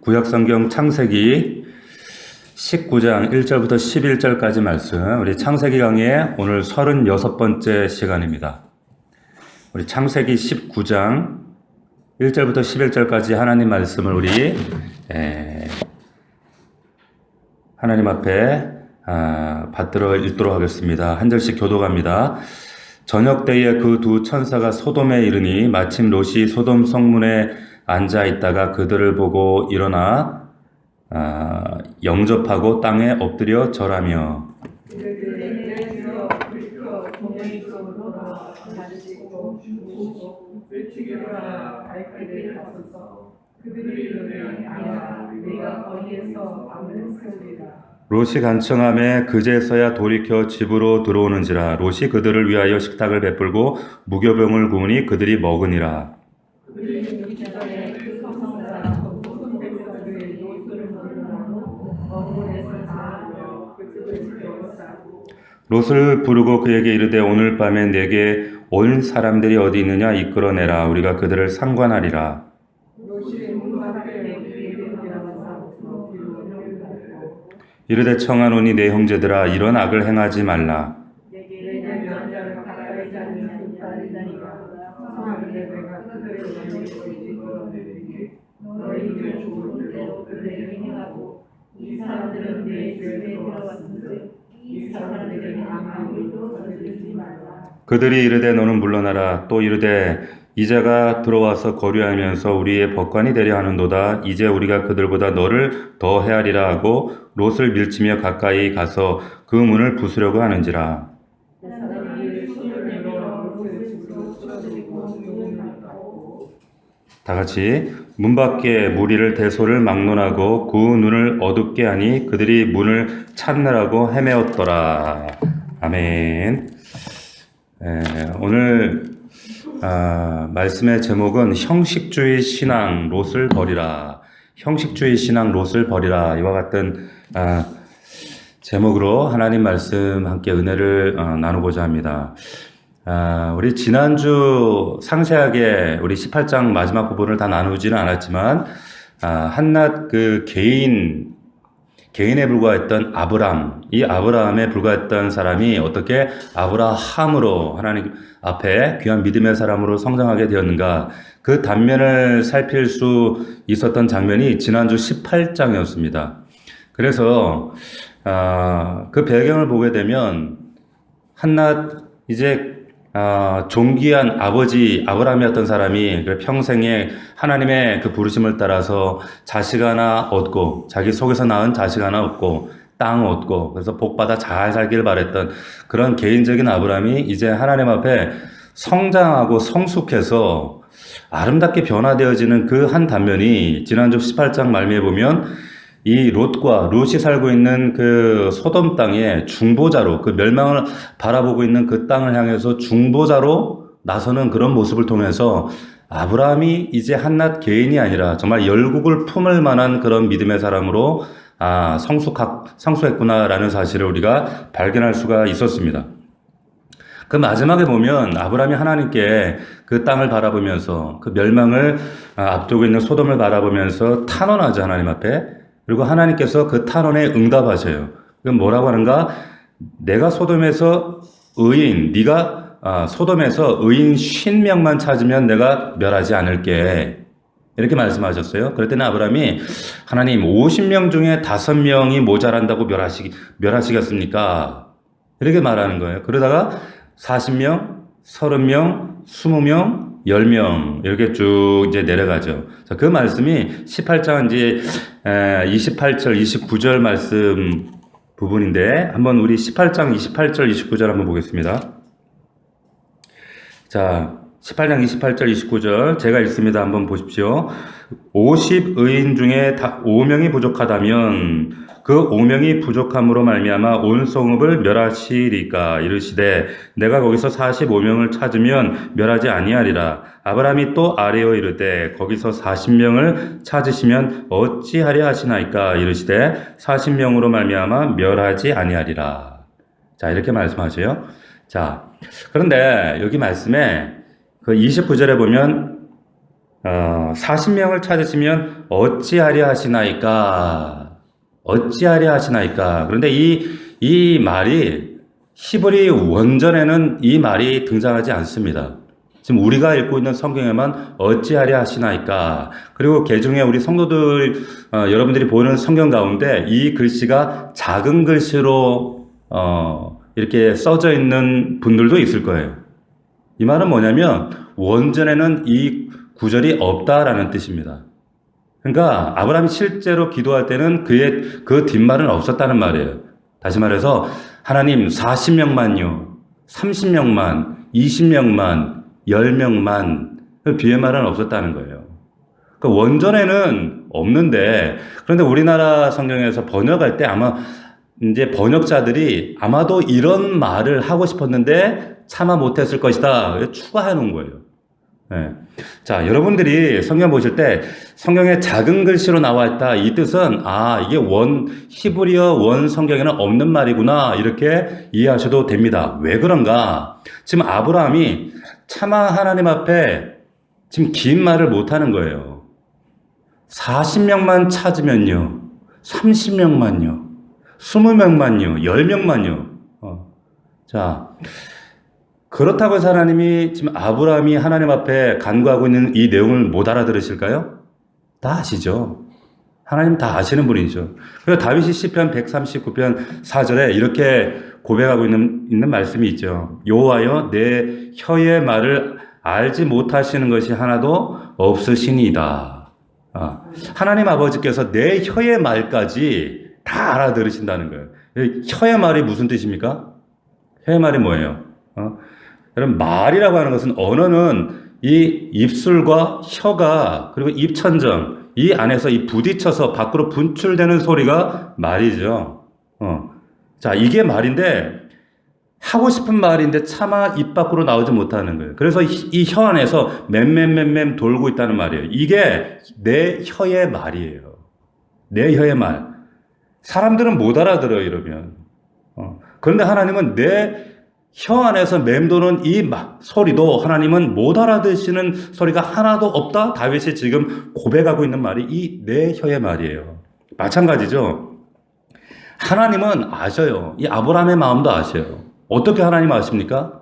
구약성경 창세기 19장 1절부터 11절까지 말씀, 우리 창세기 강의의 오늘 36번째 시간입니다. 우리 창세기 19장 1절부터 11절까지 하나님 말씀을 우리 하나님 앞에 받들어 읽도록 하겠습니다. 한 절씩 교독합니다. 저녁 때에 그 두 천사가 소돔에 이르니 마침 롯이 소돔 성문에 앉아 있다가 그들을 보고 일어나 영접하고 땅에 엎드려 절하며 롯이 간청함에 그제서야 돌이켜 집으로 들어오는지라. 롯이 그들을 위하여 식탁을 베풀고 무교병을 구우니 그들이 먹으니라. 롯을 부르고 그에게 이르되 오늘 밤에 내게 온 사람들이 어디 있느냐 이끌어내라. 우리가 그들을 상관하리라. 이르되 청하노니 내 형제들아 이런 악을 행하지 말라. 그들이 이르되 너는 물러나라. 또 이르되 이자가 들어와서 거류하면서 우리의 법관이 되려 하는도다. 이제 우리가 그들보다 너를 더 헤아리라 하고 롯을 밀치며 가까이 가서 그 문을 부수려고 하는지라. 다 같이 문 밖에 무리를 대소를 막론하고 그 눈을 어둡게 하니 그들이 문을 찾느라고 헤매었더라. 아멘. 오늘 말씀의 제목은 형식주의 신앙 롯을 버리라. 형식주의 신앙 롯을 버리라. 이와 같은 제목으로 하나님 말씀 함께 은혜를 나누고자 합니다. 우리 지난주 상세하게 우리 18장 마지막 부분을 다 나누지는 않았지만 한낱 그 개인에 불과했던 이 아브라함에 불과했던 사람이 어떻게 아브라함으로 하나님 앞에 귀한 믿음의 사람으로 성장하게 되었는가, 그 단면을 살필 수 있었던 장면이 지난주 18장이었습니다. 그래서 그 배경을 보게 되면 한낱 이제 존귀한 아버지 아브라함이었던 사람이 평생에 하나님의 그 부르심을 따라서 자식 하나 얻고, 자기 속에서 낳은 자식 하나 얻고, 땅 얻고, 그래서 복받아 잘 살기를 바랬던 그런 개인적인 아브라함이 이제 하나님 앞에 성장하고 성숙해서 아름답게 변화되어지는 그 한 단면이 지난주 18장 말미에 보면 이 롯이 살고 있는 그 소돔 땅의 중보자로, 그 멸망을 바라보고 있는 그 땅을 향해서 중보자로 나서는 그런 모습을 통해서 아브라함이 이제 한낱 개인이 아니라 정말 열국을 품을 만한 그런 믿음의 사람으로 성숙했구나라는 사실을 우리가 발견할 수가 있었습니다. 그 마지막에 보면 아브라함이 하나님께 그 땅을 바라보면서 그 멸망을 앞두고 있는 소돔을 바라보면서 탄원하죠, 하나님 앞에. 그리고 하나님께서 그 탄원에 응답하셔요. 그럼 뭐라고 하는가? 내가 소돔에서 네가 소돔에서 의인 50명만 찾으면 내가 멸하지 않을게. 이렇게 말씀하셨어요. 그랬더니 아브라함이 하나님 50명 중에 5명이 모자란다고 멸하시겠습니까? 이렇게 말하는 거예요. 그러다가 40명, 30명, 20명, 10명 이렇게 쭉 이제 내려가죠. 자, 그 말씀이 18장 이제 28절, 29절 말씀 부분인데 한번 우리 18장 28절, 29절 한번 보겠습니다. 자, 18장 28절, 29절 제가 읽습니다. 한번 보십시오. 50의인 중에 5명이 부족하다면 그 5명이 부족함으로 말미암아 온 성읍을 멸하시리까. 이르시되 내가 거기서 45명을 찾으면 멸하지 아니하리라. 아브라함이 또 아뢰어 이르되 거기서 40명을 찾으시면 어찌하려 하시나이까. 이르시되 40명으로 말미암아 멸하지 아니하리라. 자, 이렇게 말씀하세요. 자, 그런데 여기 말씀에 그 29절에 보면 40명을 찾으시면 어찌하려 하시나이까? 어찌하려 하시나이까? 그런데 이 말이 히브리 원전에는 이 말이 등장하지 않습니다. 지금 우리가 읽고 있는 성경에만 어찌하려 하시나이까? 그리고 개중에 우리 성도들, 여러분들이 보는 성경 가운데 이 글씨가 작은 글씨로, 이렇게 써져 있는 분들도 있을 거예요. 이 말은 뭐냐면, 원전에는 이 구절이 없다라는 뜻입니다. 그러니까, 아브라함이 실제로 기도할 때는 그 뒷말은 없었다는 말이에요. 다시 말해서, 하나님 40명만요, 30명만, 20명만, 10명만, 그 뒤에 말은 없었다는 거예요. 그러니까 원전에는 없는데, 그런데 우리나라 성경에서 번역할 때 아마 이제 번역자들이 아마도 이런 말을 하고 싶었는데 차마 못했을 것이다. 추가해 놓은 거예요. 네. 자, 여러분들이 성경 보실 때 성경에 작은 글씨로 나와 있다. 이 뜻은 이게 히브리어 원 성경에는 없는 말이구나. 이렇게 이해하셔도 됩니다. 왜 그런가? 지금 아브라함이 차마 하나님 앞에 지금 긴 말을 못 하는 거예요. 40명만 찾으면요. 30명만요. 20명만요. 10명만요. 자, 그렇다고 해서 하나님이 지금 아브라함이 하나님 앞에 간구하고 있는 이 내용을 못 알아들으실까요? 다 아시죠. 하나님 다 아시는 분이죠. 그래서 다윗이 시편 139편 4절에 이렇게 고백하고 있는 말씀이 있죠. 여호와여 내 혀의 말을 알지 못하시는 것이 하나도 없으시니이다. 하나님 아버지께서 내 혀의 말까지 다 알아들으신다는 거예요. 혀의 말이 무슨 뜻입니까? 혀의 말이 뭐예요? 여러분, 말이라고 하는 것은, 언어는 이 입술과 혀가, 그리고 입천정, 이 안에서 이 부딪혀서 밖으로 분출되는 소리가 말이죠. 자, 이게 말인데, 하고 싶은 말인데 차마 입 밖으로 나오지 못하는 거예요. 그래서 이 혀 안에서 맴 돌고 있다는 말이에요. 이게 내 혀의 말이에요. 내 혀의 말. 사람들은 못 알아들어요, 이러면. 그런데 하나님은 내 혀 안에서 맴도는 이 소리도 하나님은 못 알아듣시는 소리가 하나도 없다. 다윗이 지금 고백하고 있는 말이 이 내 혀의 말이에요. 마찬가지죠. 하나님은 아셔요. 이 아브라함의 마음도 아셔요. 어떻게 하나님 아십니까?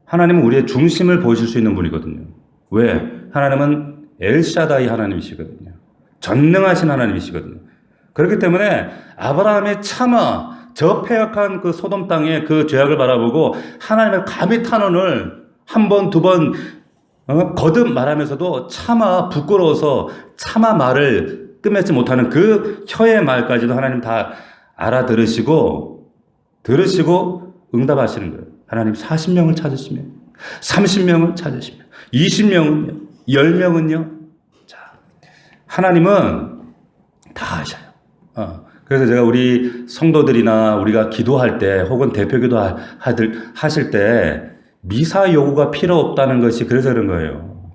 하나님은 우리의 중심을 보실 수 있는 분이거든요. 왜? 하나님은 엘샤다이 하나님이시거든요. 전능하신 하나님이시거든요. 그렇기 때문에 아브라함이 차마 저 패역한 그 소돔 땅의 그 죄악을 바라보고 하나님의 감히 탄원을 한 번, 두 번 거듭 말하면서도 차마 부끄러워서 차마 말을 끝맺지 못하는 그 혀의 말까지도 하나님 다 알아들으시고 들으시고 응답하시는 거예요. 하나님 40명을 찾으시면 30명을 찾으시면 20명은요 10명은요 자, 하나님은 다 아셔요. 그래서 제가 우리 성도들이나 우리가 기도할 때 혹은 대표 기도 하실 때 미사 요구가 필요 없다는 것이 그래서 그런 거예요.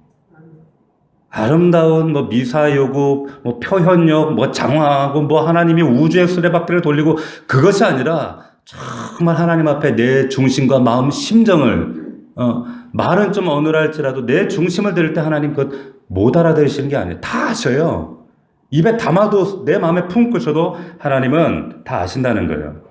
아름다운 미사 요구, 표현력, 장황하고 하나님이 우주의 수레바퀴를 돌리고 그것이 아니라 정말 하나님 앞에 내 중심과 마음, 심정을 말은 좀 어눌할지라도 내 중심을 들을 때 하나님 그것 못 알아들으시는 게 아니에요. 다 아셔요. 입에 담아도 내 마음에 품고 있어도 하나님은 다 아신다는 거예요.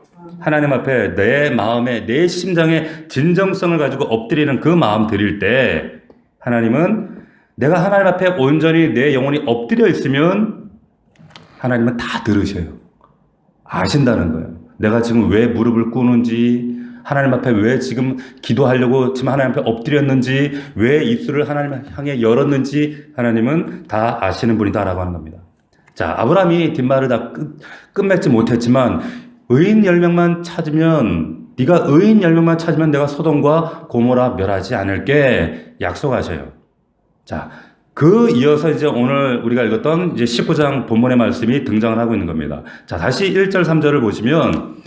하나님 앞에 내 마음에 내 심장의 진정성을 가지고 엎드리는 그 마음 드릴 때 하나님은 내가 하나님 앞에 온전히 내 영혼이 엎드려 있으면 하나님은 다 들으셔요. 아신다는 거예요. 내가 지금 왜 무릎을 꿇는지, 하나님 앞에 왜 지금 기도하려고 지금 하나님 앞에 엎드렸는지, 왜 입술을 하나님 향해 열었는지 하나님은 다 아시는 분이다라고 하는 겁니다. 자, 아브라함이 뒷말을 다 끝맺지 못했지만 의인 10명만 찾으면 네가 의인 10명만 찾으면 내가 소돔과 고모라 멸하지 않을게 약속하셔요. 자, 그 이어서 이제 오늘 우리가 읽었던 이제 19장 본문의 말씀이 등장을 하고 있는 겁니다. 자, 다시 1절 3절을 보시면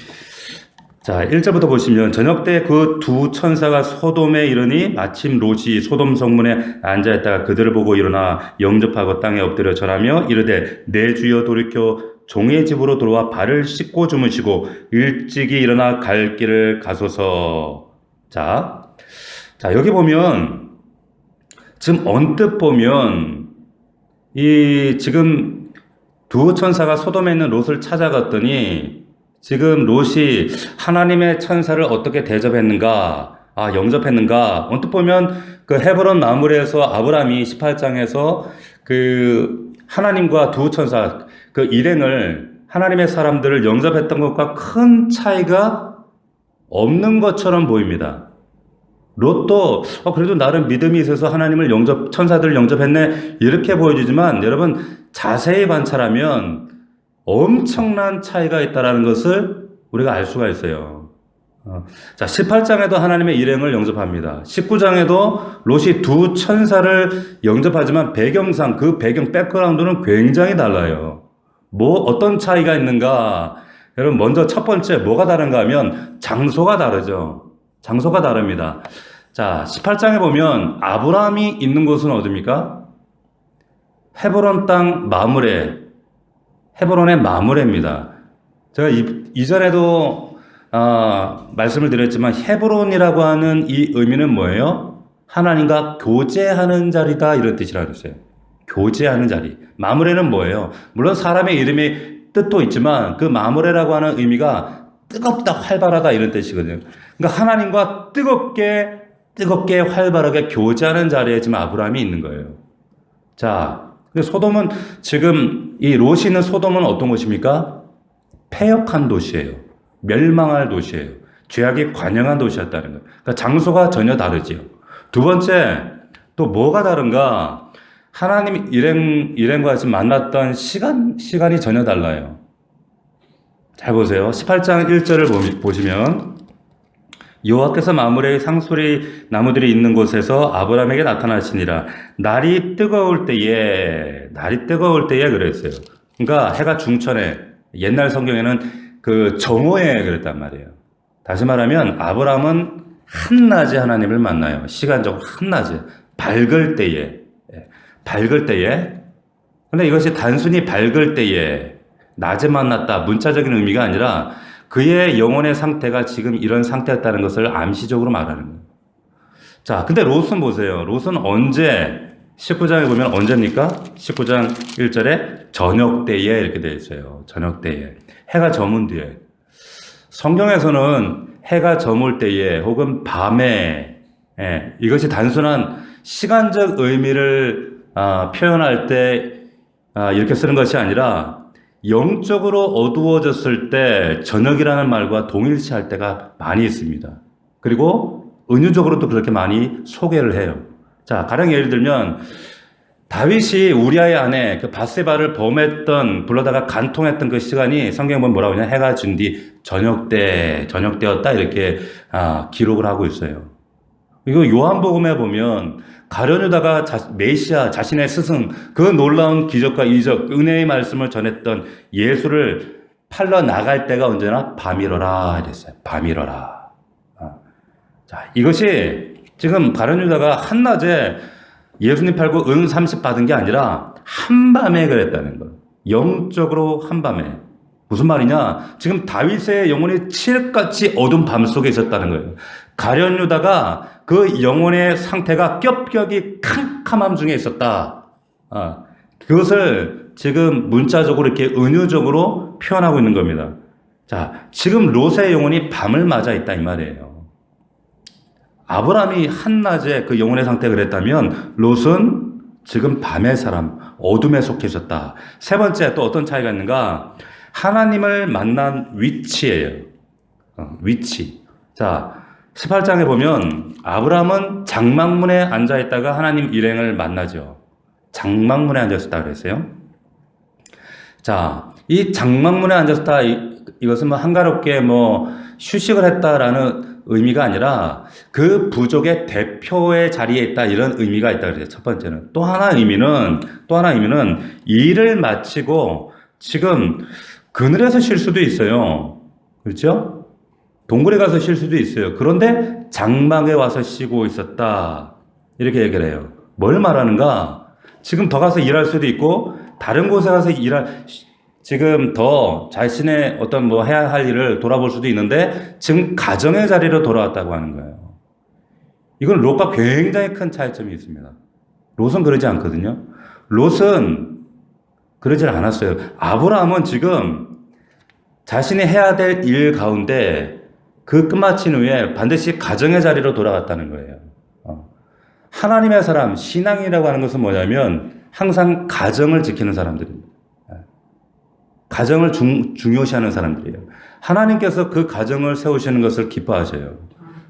자, 1절부터 보시면 저녁 때 그 두 천사가 소돔에 이르니 마침 롯이 소돔 성문에 앉아있다가 그들을 보고 일어나 영접하고 땅에 엎드려 절하며 이르되 내 주여 돌이켜 종의 집으로 들어와 발을 씻고 주무시고 일찍이 일어나 갈 길을 가소서. 자, 여기 보면 지금 언뜻 보면 이 지금 두 천사가 소돔에 있는 롯을 찾아갔더니 지금 롯이 하나님의 천사를 어떻게 대접했는가, 영접했는가. 언뜻 보면 그 헤브론 마물에서 아브라함이 18장에서 그 하나님과 두 천사 그 일행을 하나님의 사람들을 영접했던 것과 큰 차이가 없는 것처럼 보입니다. 롯도 그래도 나름 믿음이 있어서 하나님을 천사들을 영접했네 이렇게 보여주지만 여러분 자세히 관찰하면 엄청난 차이가 있다는 것을 우리가 알 수가 있어요. 자, 18장에도 하나님의 일행을 영접합니다. 19장에도 롯이 두 천사를 영접하지만 배경상 그 배경 백그라운드는 굉장히 달라요. 어떤 차이가 있는가? 여러분 먼저 첫 번째 뭐가 다른가 하면 장소가 다르죠. 장소가 다릅니다. 자, 18장에 보면 아브라함이 있는 곳은 어디입니까? 헤브론 땅 헤브론의 마므레입니다. 제가 이전에도 말씀을 드렸지만 헤브론이라고 하는 이 의미는 뭐예요? 하나님과 교제하는 자리다 이런 뜻이라고 그랬어요. 교제하는 자리. 마므레는 뭐예요? 물론 사람의 이름의 뜻도 있지만 그 마므레라고 하는 의미가 뜨겁다, 활발하다 이런 뜻이거든요. 그러니까 하나님과 뜨겁게 활발하게 교제하는 자리에 지금 아브라함이 있는 거예요. 자, 소돔은 지금 이 롯이 있는 소돔은 어떤 곳입니까? 패역한 도시예요. 멸망할 도시예요. 죄악이 관영한 도시였다는 거예요. 그러니까 장소가 전혀 다르지요. 두 번째, 또 뭐가 다른가? 하나님 일행과 지금 만났던 시간이 전혀 달라요. 잘 보세요. 18장 1절을 보시면 여호와께서 마므레의 상소리 나무들이 있는 곳에서 아브라함에게 나타나시니라. 날이 뜨거울 때에 그랬어요. 그러니까 해가 중천에 옛날 성경에는 그 정오에 그랬단 말이에요. 다시 말하면 아브라함은 한낮에 하나님을 만나요. 시간적으로 한낮에 밝을 때에. 근데 이것이 단순히 밝을 때에 낮에 만났다 문자적인 의미가 아니라 그의 영혼의 상태가 지금 이런 상태였다는 것을 암시적으로 말하는 거예요. 자, 근데 롯은 보세요. 롯은 언제 19장에 보면 언제입니까? 19장 1절에 저녁 때에 이렇게 되어 있어요. 저녁 때에. 해가 저문 뒤에. 성경에서는 해가 저물 때에 혹은 밤에 이것이 단순한 시간적 의미를 표현할 때 이렇게 쓰는 것이 아니라 영적으로 어두워졌을 때 저녁이라는 말과 동일시할 때가 많이 있습니다. 그리고 은유적으로도 그렇게 많이 소개를 해요. 자, 가령 예를 들면 다윗이 우리아의 아내 그 바세바를 불러다가 간통했던 그 시간이 성경에 보면 뭐라고 하냐? 해가 진 뒤 저녁때였다 이렇게 기록을 하고 있어요. 이거 요한복음에 보면 가룟 유다가 메시아 자신의 스승 그 놀라운 기적과 이적 은혜의 말씀을 전했던 예수를 팔러 나갈 때가 언제나 밤이러라 이랬어요. 밤이러라. 자, 이것이 지금 가룟 유다가 한낮에 예수님 팔고 은 30 받은 게 아니라 한밤에 그랬다는 거예요. 영적으로 한밤에. 무슨 말이냐? 지금 다윗의 영혼이 칠흑같이 어두운 밤 속에 있었다는 거예요. 가룟 유다가 그 영혼의 상태가 겹겹이 캄캄함 중에 있었다. 그것을 지금 문자적으로 이렇게 은유적으로 표현하고 있는 겁니다. 자, 지금 롯의 영혼이 밤을 맞아 있다 이 말이에요. 아브라함이 한낮에 그 영혼의 상태가 그랬다면 롯은 지금 밤의 사람, 어둠에 속해 있었다. 세 번째 또 어떤 차이가 있는가? 하나님을 만난 위치예요. 위치. 자, 18장에 보면 아브라함은 장막문에 앉아 있다가 하나님 일행을 만나죠. 장막문에 앉아 있었다 그랬어요. 자, 이 장막문에 앉았다 이것은 한가롭게 휴식을 했다라는 의미가 아니라 그 부족의 대표의 자리에 있다 이런 의미가 있다 그래요. 첫 번째는. 또 하나 의미는 일을 마치고 지금 그늘에서 쉴 수도 있어요. 그렇죠? 동굴에 가서 쉴 수도 있어요. 그런데 장막에 와서 쉬고 있었다. 이렇게 얘기를 해요. 뭘 말하는가? 지금 더 가서 일할 수도 있고 다른 곳에 가서 지금 더 자신의 어떤 해야 할 일을 돌아볼 수도 있는데 지금 가정의 자리로 돌아왔다고 하는 거예요. 이건 롯과 굉장히 큰 차이점이 있습니다. 롯은 그러지 않거든요. 롯은 그러질 않았어요. 아브라함은 지금 자신이 해야 될 일 가운데 그 끝마친 후에 반드시 가정의 자리로 돌아갔다는 거예요. 하나님의 사람, 신앙이라고 하는 것은 뭐냐면 항상 가정을 지키는 사람들입니다. 가정을 중요시하는 사람들이에요. 하나님께서 그 가정을 세우시는 것을 기뻐하셔요.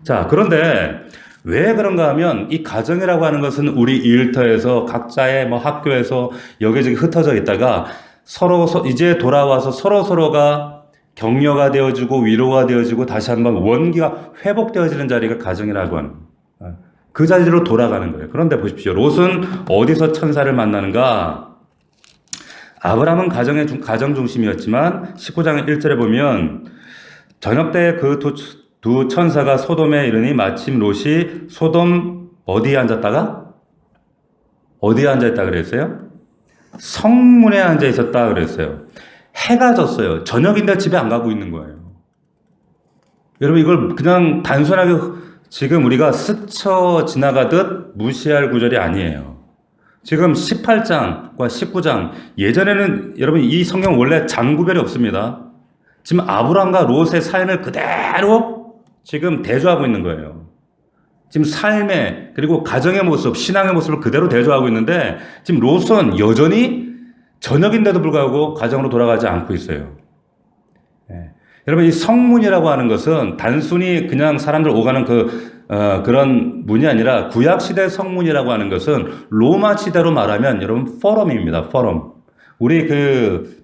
자, 그런데 왜 그런가 하면 이 가정이라고 하는 것은 우리 일터에서 각자의 학교에서 여기저기 흩어져 있다가 서로 이제 돌아와서 서로가 격려가 되어지고 위로가 되어지고 다시 한번 원기가 회복되어지는 자리가 가정이라고 하는 거예요. 그 자리로 돌아가는 거예요. 그런데 보십시오. 롯은 어디서 천사를 만나는가? 아브라함은 가정 중심이었지만 19장 1절에 보면 저녁 때 그 두 천사가 소돔에 이르니 마침 롯이 소돔 어디에 앉았다가? 어디에 앉아있다 그랬어요? 성문에 앉아 있었다 그랬어요. 해가 졌어요. 저녁인데 집에 안 가고 있는 거예요. 여러분 이걸 그냥 단순하게 지금 우리가 스쳐 지나가듯 무시할 구절이 아니에요. 지금 18장과 19장, 예전에는 여러분 이 성경 원래 장구별이 없습니다. 지금 아브람과 롯의 삶을 그대로 지금 대조하고 있는 거예요. 지금 삶의 그리고 가정의 모습, 신앙의 모습을 그대로 대조하고 있는데 지금 롯은 여전히 저녁인데도 불구하고 가정으로 돌아가지 않고 있어요. 여러분 이 성문이라고 하는 것은 단순히 그냥 사람들 오가는 그런 문이 아니라 구약시대 성문이라고 하는 것은 로마 시대로 말하면 여러분 포럼입니다. 포럼. 우리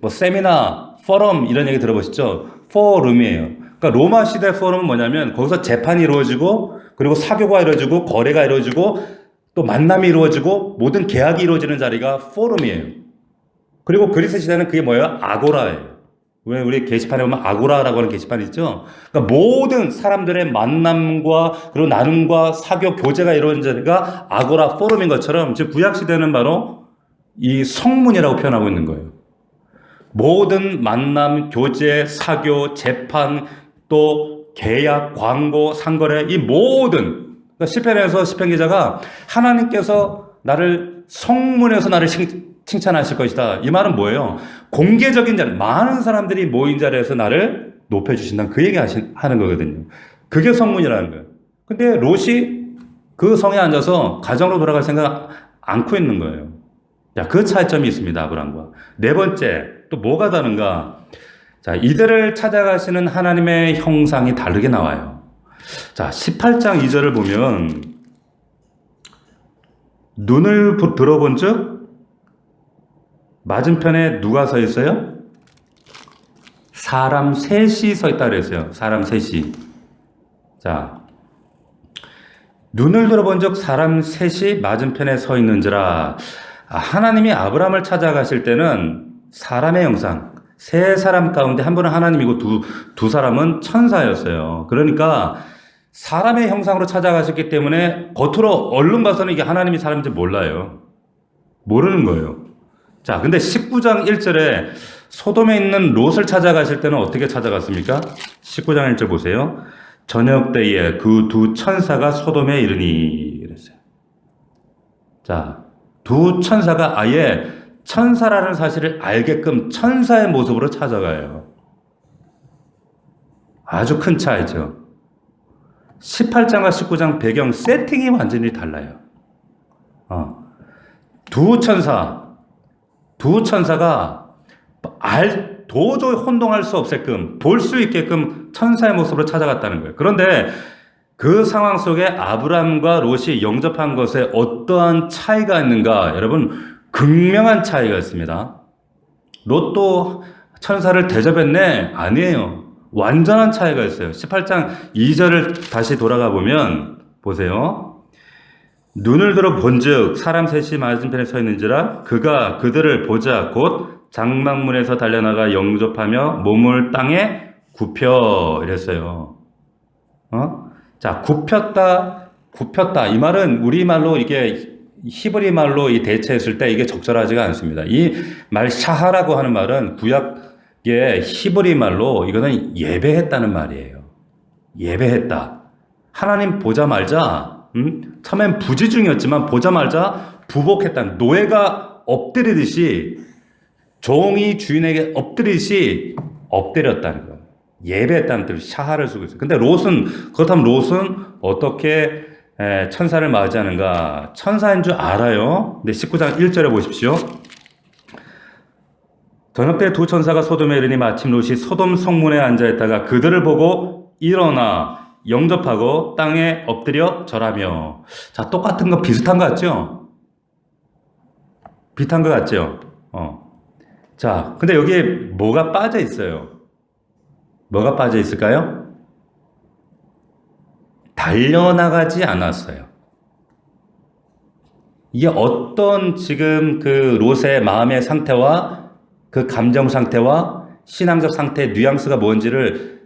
세미나, 포럼 이런 얘기 들어보셨죠? 포럼이에요. 그러니까 로마 시대 포럼은 뭐냐면 거기서 재판이 이루어지고 그리고 사교가 이루어지고 거래가 이루어지고 또 만남이 이루어지고 모든 계약이 이루어지는 자리가 포럼이에요. 그리고 그리스 시대는 그게 뭐예요? 아고라예요. 왜 우리 게시판에 보면 아고라라고 하는 게시판 있죠? 그러니까 모든 사람들의 만남과 그리고 나눔과 사교 교제가 이루어진 자리가 아고라 포럼인 것처럼 지금 구약 시대는 바로 이 성문이라고 표현하고 있는 거예요. 모든 만남, 교제, 사교, 재판, 또 계약, 광고, 상거래 이 모든 그러니까 시편에서 시편 기자가 하나님께서 나를 성문에서 나를 칭찬하실 것이다. 이 말은 뭐예요? 공개적인 자리, 많은 사람들이 모인 자리에서 나를 높여주신다는 그 얘기 하는 거거든요. 그게 성문이라는 거예요. 근데 롯이 그 성에 앉아서 가정으로 돌아갈 생각 않고 있는 거예요. 자, 그 차이점이 있습니다. 아브람과. 네 번째, 또 뭐가 다른가? 자, 이들을 찾아가시는 하나님의 형상이 다르게 나와요. 자, 18장 2절을 보면 눈을 들어본 즉 맞은편에 누가 서 있어요? 사람 셋이 서 있다 그랬어요. 사람 셋이. 자, 눈을 들어본 즉 사람 셋이 맞은편에 서 있는지라. 하나님이 아브람을 찾아가실 때는 사람의 형상, 세 사람 가운데 한 분은 하나님이고 두 사람은 천사였어요. 그러니까 사람의 형상으로 찾아가셨기 때문에 겉으로 얼른 봐서는 이게 하나님이 사람인지 몰라요. 모르는 거예요. 자, 근데 19장 1절에 소돔에 있는 롯을 찾아가실 때는 어떻게 찾아갔습니까? 19장 1절 보세요. 저녁 때에 그 두 천사가 소돔에 이르니 그랬어요. 자, 두 천사가 아예 천사라는 사실을 알게끔 천사의 모습으로 찾아가요. 아주 큰 차이죠. 18장과 19장 배경 세팅이 완전히 달라요. 두 천사가 도저히 혼동할 수 없게끔 볼 수 있게끔 천사의 모습으로 찾아갔다는 거예요. 그런데 그 상황 속에 아브람과 롯이 영접한 것에 어떠한 차이가 있는가? 여러분, 극명한 차이가 있습니다. 롯도 천사를 대접했네? 아니에요. 완전한 차이가 있어요. 18장 2절을 다시 돌아가 보면 보세요. 눈을 들어 본즉 사람 셋이 맞은편에 서 있는지라 그가 그들을 보자 곧 장막문에서 달려나가 영접하며 몸을 땅에 굽혀 이랬어요. 자, 굽혔다. 이 말은 우리말로 이게 히브리 말로 이 대체했을 때 이게 적절하지가 않습니다. 이 말 샤하라고 하는 말은 구약의 히브리 말로 이거는 예배했다는 말이에요. 예배했다. 하나님 보자마자 처음엔 부지중이었지만 보자마자 부복했다는 노예가 엎드리듯이 종이 주인에게 엎드리듯이 엎드렸다는 거예요. 예배했다는 뜻으로 샤하를 쓰고 있어요. 근데 롯은 그렇다면 롯은 어떻게 천사를 맞이하는가? 천사인 줄 알아요. 근데 19장 1절에 보십시오. 저녁 때 두 천사가 소돔에 이르니 마침 롯이 소돔 성문에 앉아있다가 그들을 보고 일어나 영접하고 땅에 엎드려 절하며. 자, 똑같은 거 비슷한 거 같죠? 비슷한 거 같죠? 자, 근데 여기에 뭐가 빠져 있어요? 뭐가 빠져 있을까요? 달려나가지 않았어요. 이게 어떤 지금 그 롯의 마음의 상태와 그 감정 상태와 신앙적 상태의 뉘앙스가 뭔지를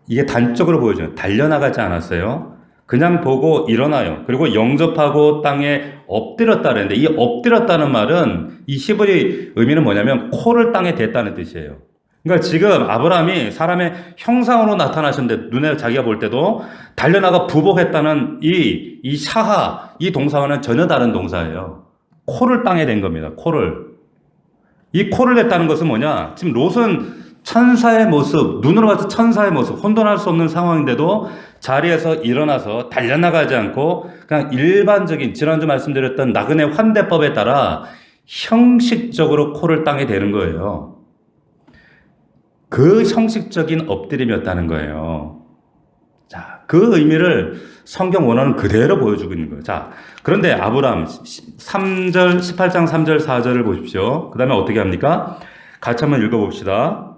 이게 단적으로 보여줘요. 달려나가지 않았어요. 그냥 보고 일어나요. 그리고 영접하고 땅에 엎드렸다 그랬는데 이 엎드렸다는 말은 이 히브리 의미는 뭐냐면 코를 땅에 댔다는 뜻이에요. 그러니까 지금 아브라함이 사람의 형상으로 나타나셨는데 눈에 자기가 볼 때도 달려나가 부복했다는 이 샤하, 이 동사와는 전혀 다른 동사예요. 코를 땅에 댄 겁니다. 코를. 이 코를 댔다는 것은 뭐냐? 지금 롯은 천사의 모습, 눈으로 봐서 천사의 모습, 혼돈할 수 없는 상황인데도 자리에서 일어나서 달려나가지 않고 그냥 일반적인 지난주 말씀드렸던 나그네 환대법에 따라 형식적으로 코를 땅에 대는 거예요. 그 형식적인 엎드림이었다는 거예요. 자, 그 의미를 성경 원어는 그대로 보여주고 있는 거예요. 자, 그런데 아브라함 3절, 18장 3절, 4절을 보십시오. 그 다음에 어떻게 합니까? 같이 한번 읽어봅시다.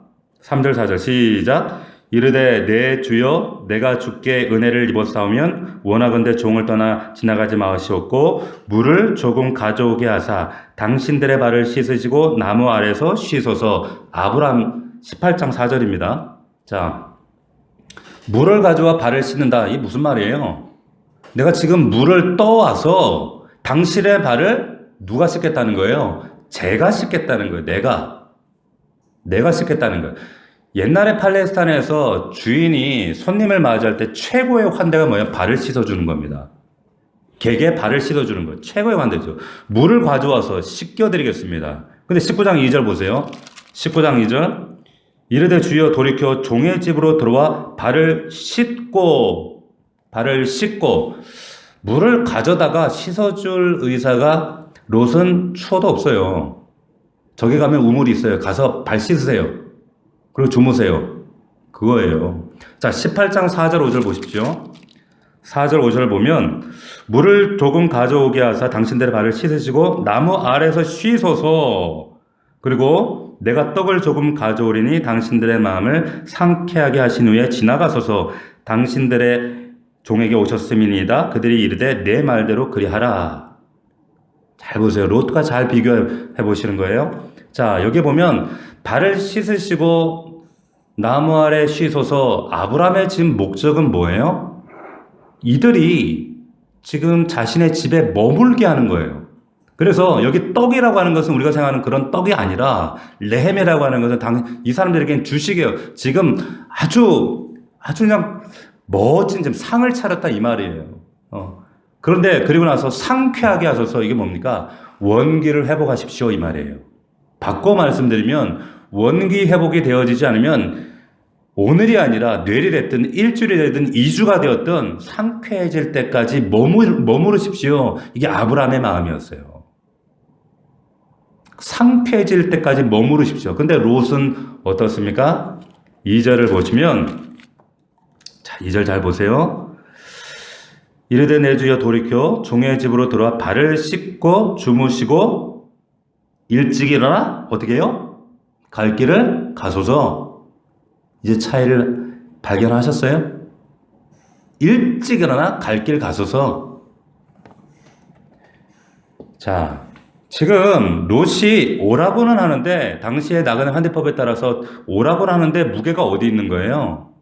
3절, 4절 시작. 이르되 내 주여 내가 주께 은혜를 입었사오면 원하건대 종을 떠나 지나가지 마시옵고 물을 조금 가져오게 하사 당신들의 발을 씻으시고 나무 아래서 쉬소서. 아브라함 18장 4절입니다. 자, 물을 가져와 발을 씻는다. 이게 무슨 말이에요? 내가 지금 물을 떠와서 당신의 발을 누가 씻겠다는 거예요? 제가 씻겠다는 거예요. 내가 씻겠다는 거예요. 옛날에 팔레스타인에서 주인이 손님을 맞이할 때 최고의 환대가 뭐예요? 발을 씻어주는 겁니다. 개개 발을 씻어주는 거예요. 최고의 환대죠. 물을 가져와서 씻겨드리겠습니다. 근데 19장 2절 보세요. 19장 2절. 이르되 주여 돌이켜 종의 집으로 들어와 발을 씻고 물을 가져다가 씻어줄 의사가 롯은 추워도 없어요. 저기 가면 우물이 있어요. 가서 발 씻으세요. 그리고 주무세요. 그거예요. 자, 18장 4절 5절 보십시오. 4절 5절 보면 물을 조금 가져오게 하사 당신들의 발을 씻으시고 나무 아래서 쉬소서. 그리고 내가 떡을 조금 가져오리니 당신들의 마음을 상쾌하게 하신 후에 지나가소서. 당신들의 종에게 오셨음이니이다. 그들이 이르되 내 말대로 그리하라. 잘 보세요. 롯과 잘 비교해 보시는 거예요. 자, 여기 보면 발을 씻으시고 나무 아래 쉬소서. 아브라함의 지금 목적은 뭐예요? 이들이 지금 자신의 집에 머물게 하는 거예요. 그래서 여기 떡이라고 하는 것은 우리가 생각하는 그런 떡이 아니라 레헴이라고 하는 것은 이 사람들에게는 주식이에요. 지금 아주 그냥 멋진 지금 상을 차렸다 이 말이에요. 그런데 그리고 나서 상쾌하게 하소서. 이게 뭡니까? 원기를 회복하십시오 이 말이에요. 바꿔 말씀드리면 원기 회복이 되어지지 않으면 오늘이 아니라 내일이 됐든 일주일이 되든 2주가 되었든 상쾌해질 때까지 머무르십시오. 이게 아브라함의 마음이었어요. 상쾌해질 때까지 머무르십시오. 근데 롯은 어떻습니까? 2절을 보시면, 자, 2절 잘 보세요. 이르되 내 주여 돌이켜 종의 집으로 들어와 발을 씻고 주무시고 일찍 일어나 어떻게 해요? 갈 길을 가소서. 이제 차이를 발견하셨어요? 일찍 일어나 갈 길 가소서. 자, 지금 롯이 오라고는 하는데 당시에 나그네 환대법에 따라서 오라고는 하는데 무게가 어디 있는 거예요?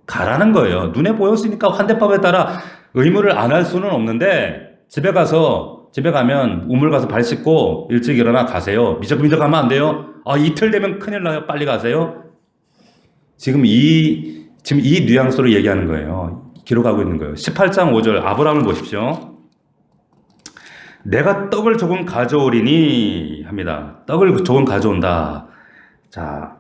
가라는 거예요. 눈에 보였으니까 환대법에 따라 의무를 안 할 수는 없는데 집에 가면 우물 가서 발 씻고 일찍 일어나 가세요. 미적미적 하면 안 돼요. 이틀 되면 큰일 나요. 빨리 가세요. 지금 이 뉘앙스로 얘기하는 거예요. 기록하고 있는 거예요. 18장 5절 아브라함을 보십시오. 내가 떡을 조금 가져오리니 합니다. 떡을 조금 가져온다. 자,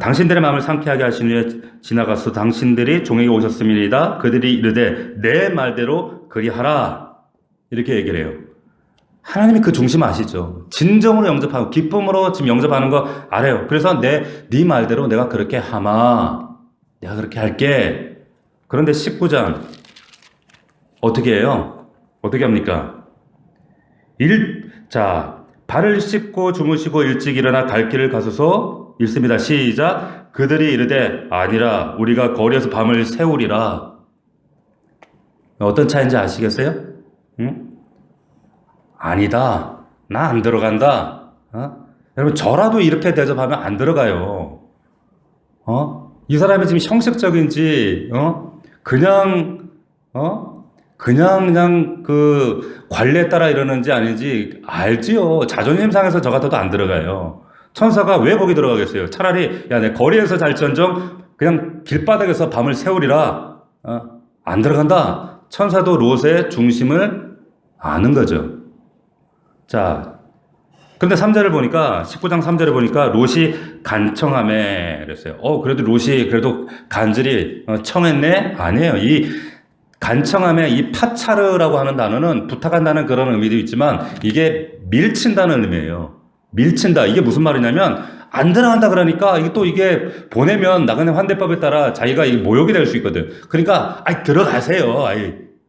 당신들의 마음을 상쾌하게 하신 후에 지나가서 당신들이 종에게 오셨음이니이다. 그들이 이르되 내 말대로 그리하라. 이렇게 얘기를 해요. 하나님이 그 중심 아시죠? 진정으로 영접하고 기쁨으로 지금 영접하는 거 알아요. 그래서 네 말대로 내가 그렇게 하마. 내가 그렇게 할게. 그런데 19장 어떻게 해요? 어떻게 합니까? 자, 발을 씻고 주무시고 일찍 일어나 갈 길을 가소서. 읽습니다. 시작. 그들이 이르되 아니라 우리가 거리에서 밤을 새우리라. 어떤 차이인지 아시겠어요? 응? 아니다. 나 안 들어간다. 여러분 저라도 이렇게 대접하면 안 들어가요. 이 사람이 지금 형식적인지 그냥 그 관례에 따라 이러는지 아닌지 알지요. 자존심 상해서 저 같아도 안 들어가요. 천사가 왜 거기 들어가겠어요? 차라리 야, 내 거리에서 잘지언정 그냥 길바닥에서 밤을 새우리라. 안 들어간다. 천사도 롯의 중심을 아는 거죠. 자, 근데 3절을 보니까 19장 3절을 보니까 롯이 간청하매 그랬어요. 그래도 롯이 그래도 간절히 청했네? 아니에요. 이 간청함에 이 파차르라고 하는 단어는 부탁한다는 그런 의미도 있지만 이게 밀친다는 의미예요. 밀친다. 이게 무슨 말이냐면 안 들어간다 그러니까 이게 보내면 나그네 환대법에 따라 자기가 모욕이 될 수 있거든. 그러니까 들어가세요.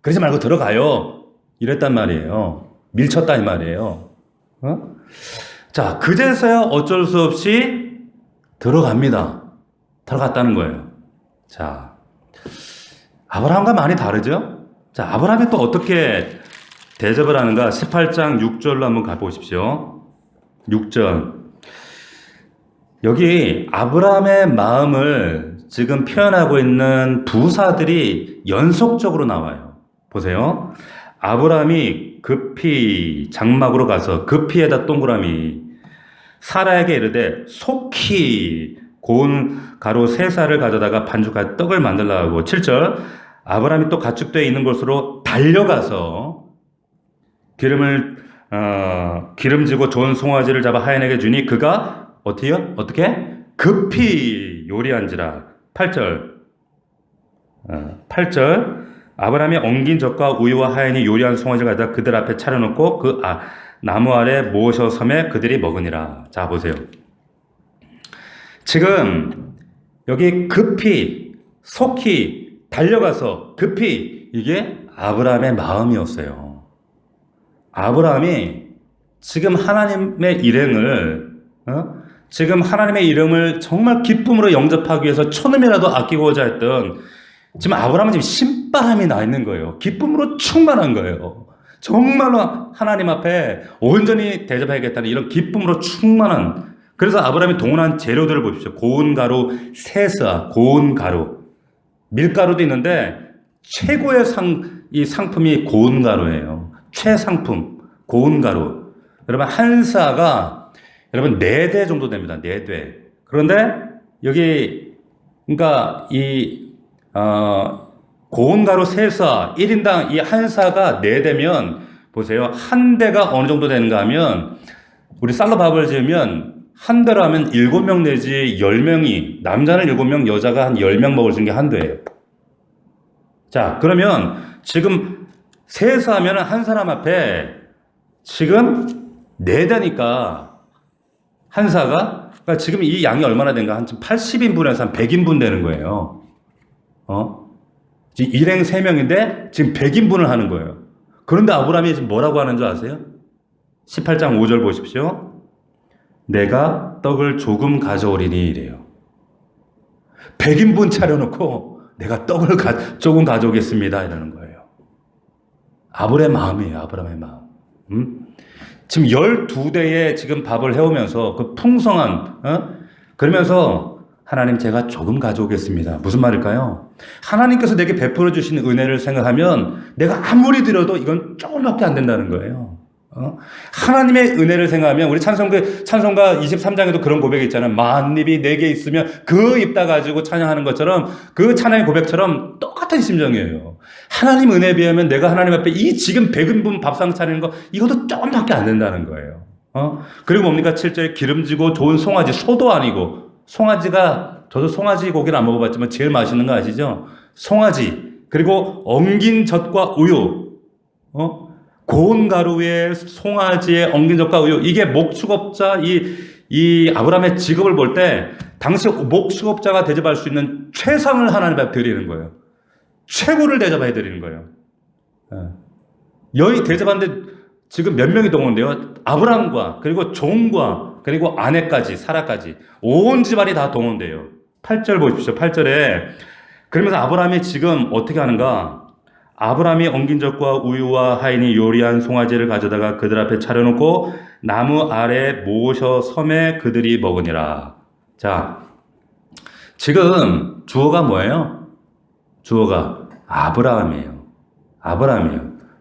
그러지 말고 들어가요. 이랬단 말이에요. 밀쳤다 이 말이에요. 자, 그제서야 어쩔 수 없이 들어갑니다. 들어갔다는 거예요. 자, 아브라함과 많이 다르죠? 자, 아브라함이 또 어떻게 대접을 하는가? 18장 6절로 한번 가보십시오. 6절. 여기 아브라함의 마음을 지금 표현하고 있는 부사들이 연속적으로 나와요. 보세요. 아브라함이 급히 장막으로 가서 급히에다 동그라미 사라에게 이르되 속히 고운 가루 3쌀을 가져다가 반죽한 떡을 만들라 하고 7절 아브라함이 또 가축되어 있는 곳으로 달려가서 기름지고 좋은 송아지를 잡아 하인에게 주니 그가 어떻게 급히 요리한지라. 8절 아브라함이 엉긴 젖과 우유와 하인이 요리한 송아지를 가져다 그들 앞에 차려놓고 그 나무 아래 모셔 섬에 그들이 먹으니라. 자, 보세요. 지금 여기 급히 속히 달려가서 급히 이게 아브라함의 마음이었어요. 아브라함이 지금 하나님의 일행을 지금 하나님의 이름을 정말 기쁨으로 영접하기 위해서 천음이라도 아끼고자 했던 지금 아브라함은 지금 신바람이 나 있는 거예요. 기쁨으로 충만한 거예요. 정말로 하나님 앞에 온전히 대접해야겠다는 이런 기쁨으로 충만한. 그래서 아브라함이 동원한 재료들을 보십시오. 고운 가루 3사, 고운 가루. 밀가루도 있는데 최고의 이 상품이 고운 가루예요. 최상품, 고운 가루. 여러분 한 사가 여러분 4대 정도 됩니다. 4대. 그런데 여기 그러니까 고운 가루 3사 1인당 이 한 사가 4대면 보세요. 한 대가 어느 정도 되는가 하면 우리 쌀로 밥을 지으면 한 대로 하면 7명 내지 10명이 남자는 7명 여자가 한 10명 먹을 수 있는 게 한 대예요. 자, 그러면 지금 3사 하면 한 사람 앞에 지금 4대니까 한 사가 그러니까 지금 이 양이 얼마나 된가 한 80인분에서 한 100인분 되는 거예요. 지금 일행 3명인데 지금 100인분을 하는 거예요. 그런데 아브라함이 지금 뭐라고 하는 줄 아세요? 18장 5절 보십시오. 내가 떡을 조금 가져오리니 이래요. 100인분 차려놓고 내가 떡을 조금 가져오겠습니다 이러는 거예요. 아브라함의 마음이에요. 아브라함의 마음. 지금 12대의 지금 밥을 해오면서 그 풍성한 그러면서 하나님 제가 조금 가져오겠습니다. 무슨 말일까요? 하나님께서 내게 베풀어 주신 은혜를 생각하면 내가 아무리 드려도 이건 조금밖에 안 된다는 거예요. 하나님의 은혜를 생각하면 우리 찬송가 23장에도 그런 고백이 있잖아요. 만입이 내게 있으면 그 입 다 가지고 찬양하는 것처럼 그 찬양의 고백처럼 똑같은 심정이에요. 하나님 은혜에 비하면 내가 하나님 앞에 이 지금 100인분 밥상 차리는 거 이것도 조금밖에 안 된다는 거예요. 그리고 뭡니까? 7절에 기름지고 좋은 송아지, 소도 아니고 송아지가 저도 송아지 고기를 안 먹어봤지만 제일 맛있는 거 아시죠? 송아지 그리고 엉긴 젖과 우유 고운 가루에 송아지에 엉긴 젖과 우유 이게 목축업자 이 아브라함의 직업을 볼 때 당시 목축업자가 대접할 수 있는 최상을 하나님 앞에 드리는 거예요. 최고를 대접해 드리는 거예요. 여기 대접하는데 지금 몇 명이 동원돼요? 아브라함과 그리고 종과 그리고 아내까지 사라까지 온 집안이 다 동원돼요. 8절 보십시오. 8절에 그러면서 아브라함이 지금 어떻게 하는가? 아브라함이 엉긴 젖과 우유와 하인이 요리한 송아지를 가져다가 그들 앞에 차려놓고 나무 아래 모셔 섬에 그들이 먹으니라. 자, 지금 주어가 뭐예요? 주어가 아브라함이에요.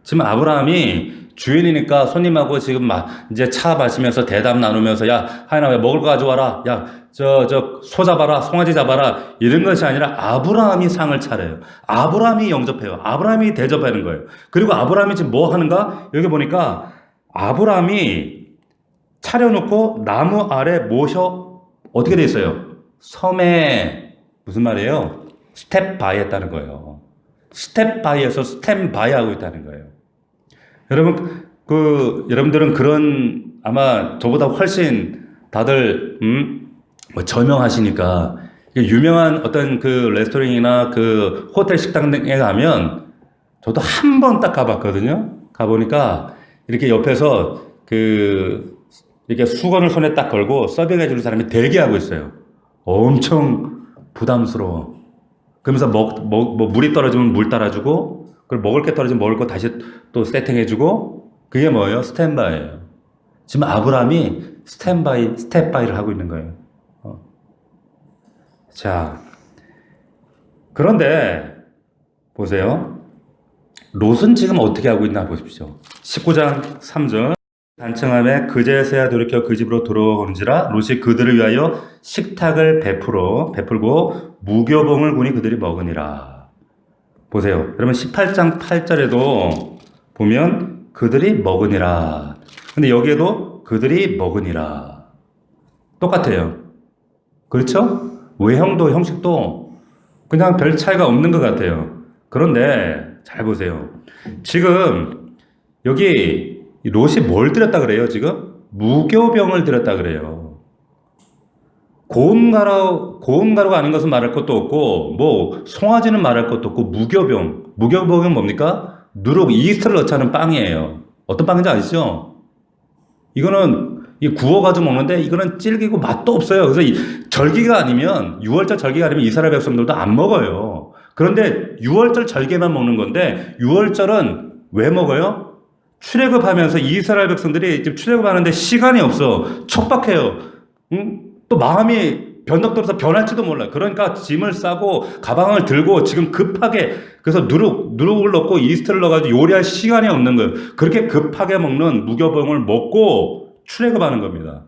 지금 아브라함이 주인이니까 손님하고 지금 막 이제 차 마시면서 대담 나누면서 야, 하인아 왜 먹을 거 가져와라. 야, 소 잡아라. 송아지 잡아라. 이런 것이 아니라 아브라함이 상을 차려요. 아브라함이 영접해요. 아브라함이 대접하는 거예요. 그리고 아브라함이 지금 뭐 하는가? 여기 보니까 아브라함이 차려놓고 나무 아래 모셔 어떻게 돼 있어요? 섬에 무슨 말이에요? 스텝 바이 했다는 거예요. 스텝 바이에서 스탠 바이 하고 있다는 거예요. 여러분, 여러분들은 그런, 아마 저보다 훨씬 다들, 뭐 저명하시니까, 유명한 어떤 그 레스토랑이나 그 호텔 식당 등에 가면, 저도 한 번 딱 가봤거든요. 가보니까, 이렇게 옆에서 이렇게 수건을 손에 딱 걸고 서빙해 주는 사람이 대기하고 있어요. 엄청 부담스러워. 그러면서 물이 떨어지면 물 따라주고, 그리고 먹을 게 떨어지면 먹을 거 다시 또 세팅해주고, 그게 뭐예요? 스탠바이예요. 지금 아브라함이 스텝바이를 하고 있는 거예요. 자, 그런데 보세요. 롯은 지금 어떻게 하고 있나 보십시오. 19장 3절. 단청함에 그제서야 돌이켜 그 집으로 돌아오는지라 롯이 그들을 위하여 식탁을 베풀고 무교봉을 구니 그들이 먹으니라. 보세요. 여러분 18장 8절에도 보면 그들이 먹으니라. 근데 여기에도 그들이 먹으니라. 똑같아요. 그렇죠? 외형도 형식도 그냥 별 차이가 없는 것 같아요. 그런데 잘 보세요. 지금 여기 롯이 뭘 드렸다 그래요? 지금 무교병을 드렸다 그래요. 고운 가루가 아닌 것은 말할 것도 없고 뭐 송아지는 말할 것도 없고 무교병은 뭡니까? 누룩 이스트를 넣지 않은 빵이에요. 어떤 빵인지 아시죠? 이거는 구워가지고 먹는데 이거는 질기고 맛도 없어요. 그래서 절기가 아니면 6월절 절기가 아니면 이스라엘 백성들도 안 먹어요. 그런데 6월절 절기만 먹는 건데 6월절은 왜 먹어요? 출애굽하면서 이스라엘 백성들이 지금 출애굽하는데 시간이 없어. 촉박해요. 또 마음이 변덕들어서 변할지도 몰라요. 그러니까 짐을 싸고 가방을 들고 지금 급하게 그래서 누룩을 넣고 이스트를 넣어가지고 요리할 시간이 없는 거예요. 그렇게 급하게 먹는 무교병을 먹고 출애굽하는 겁니다.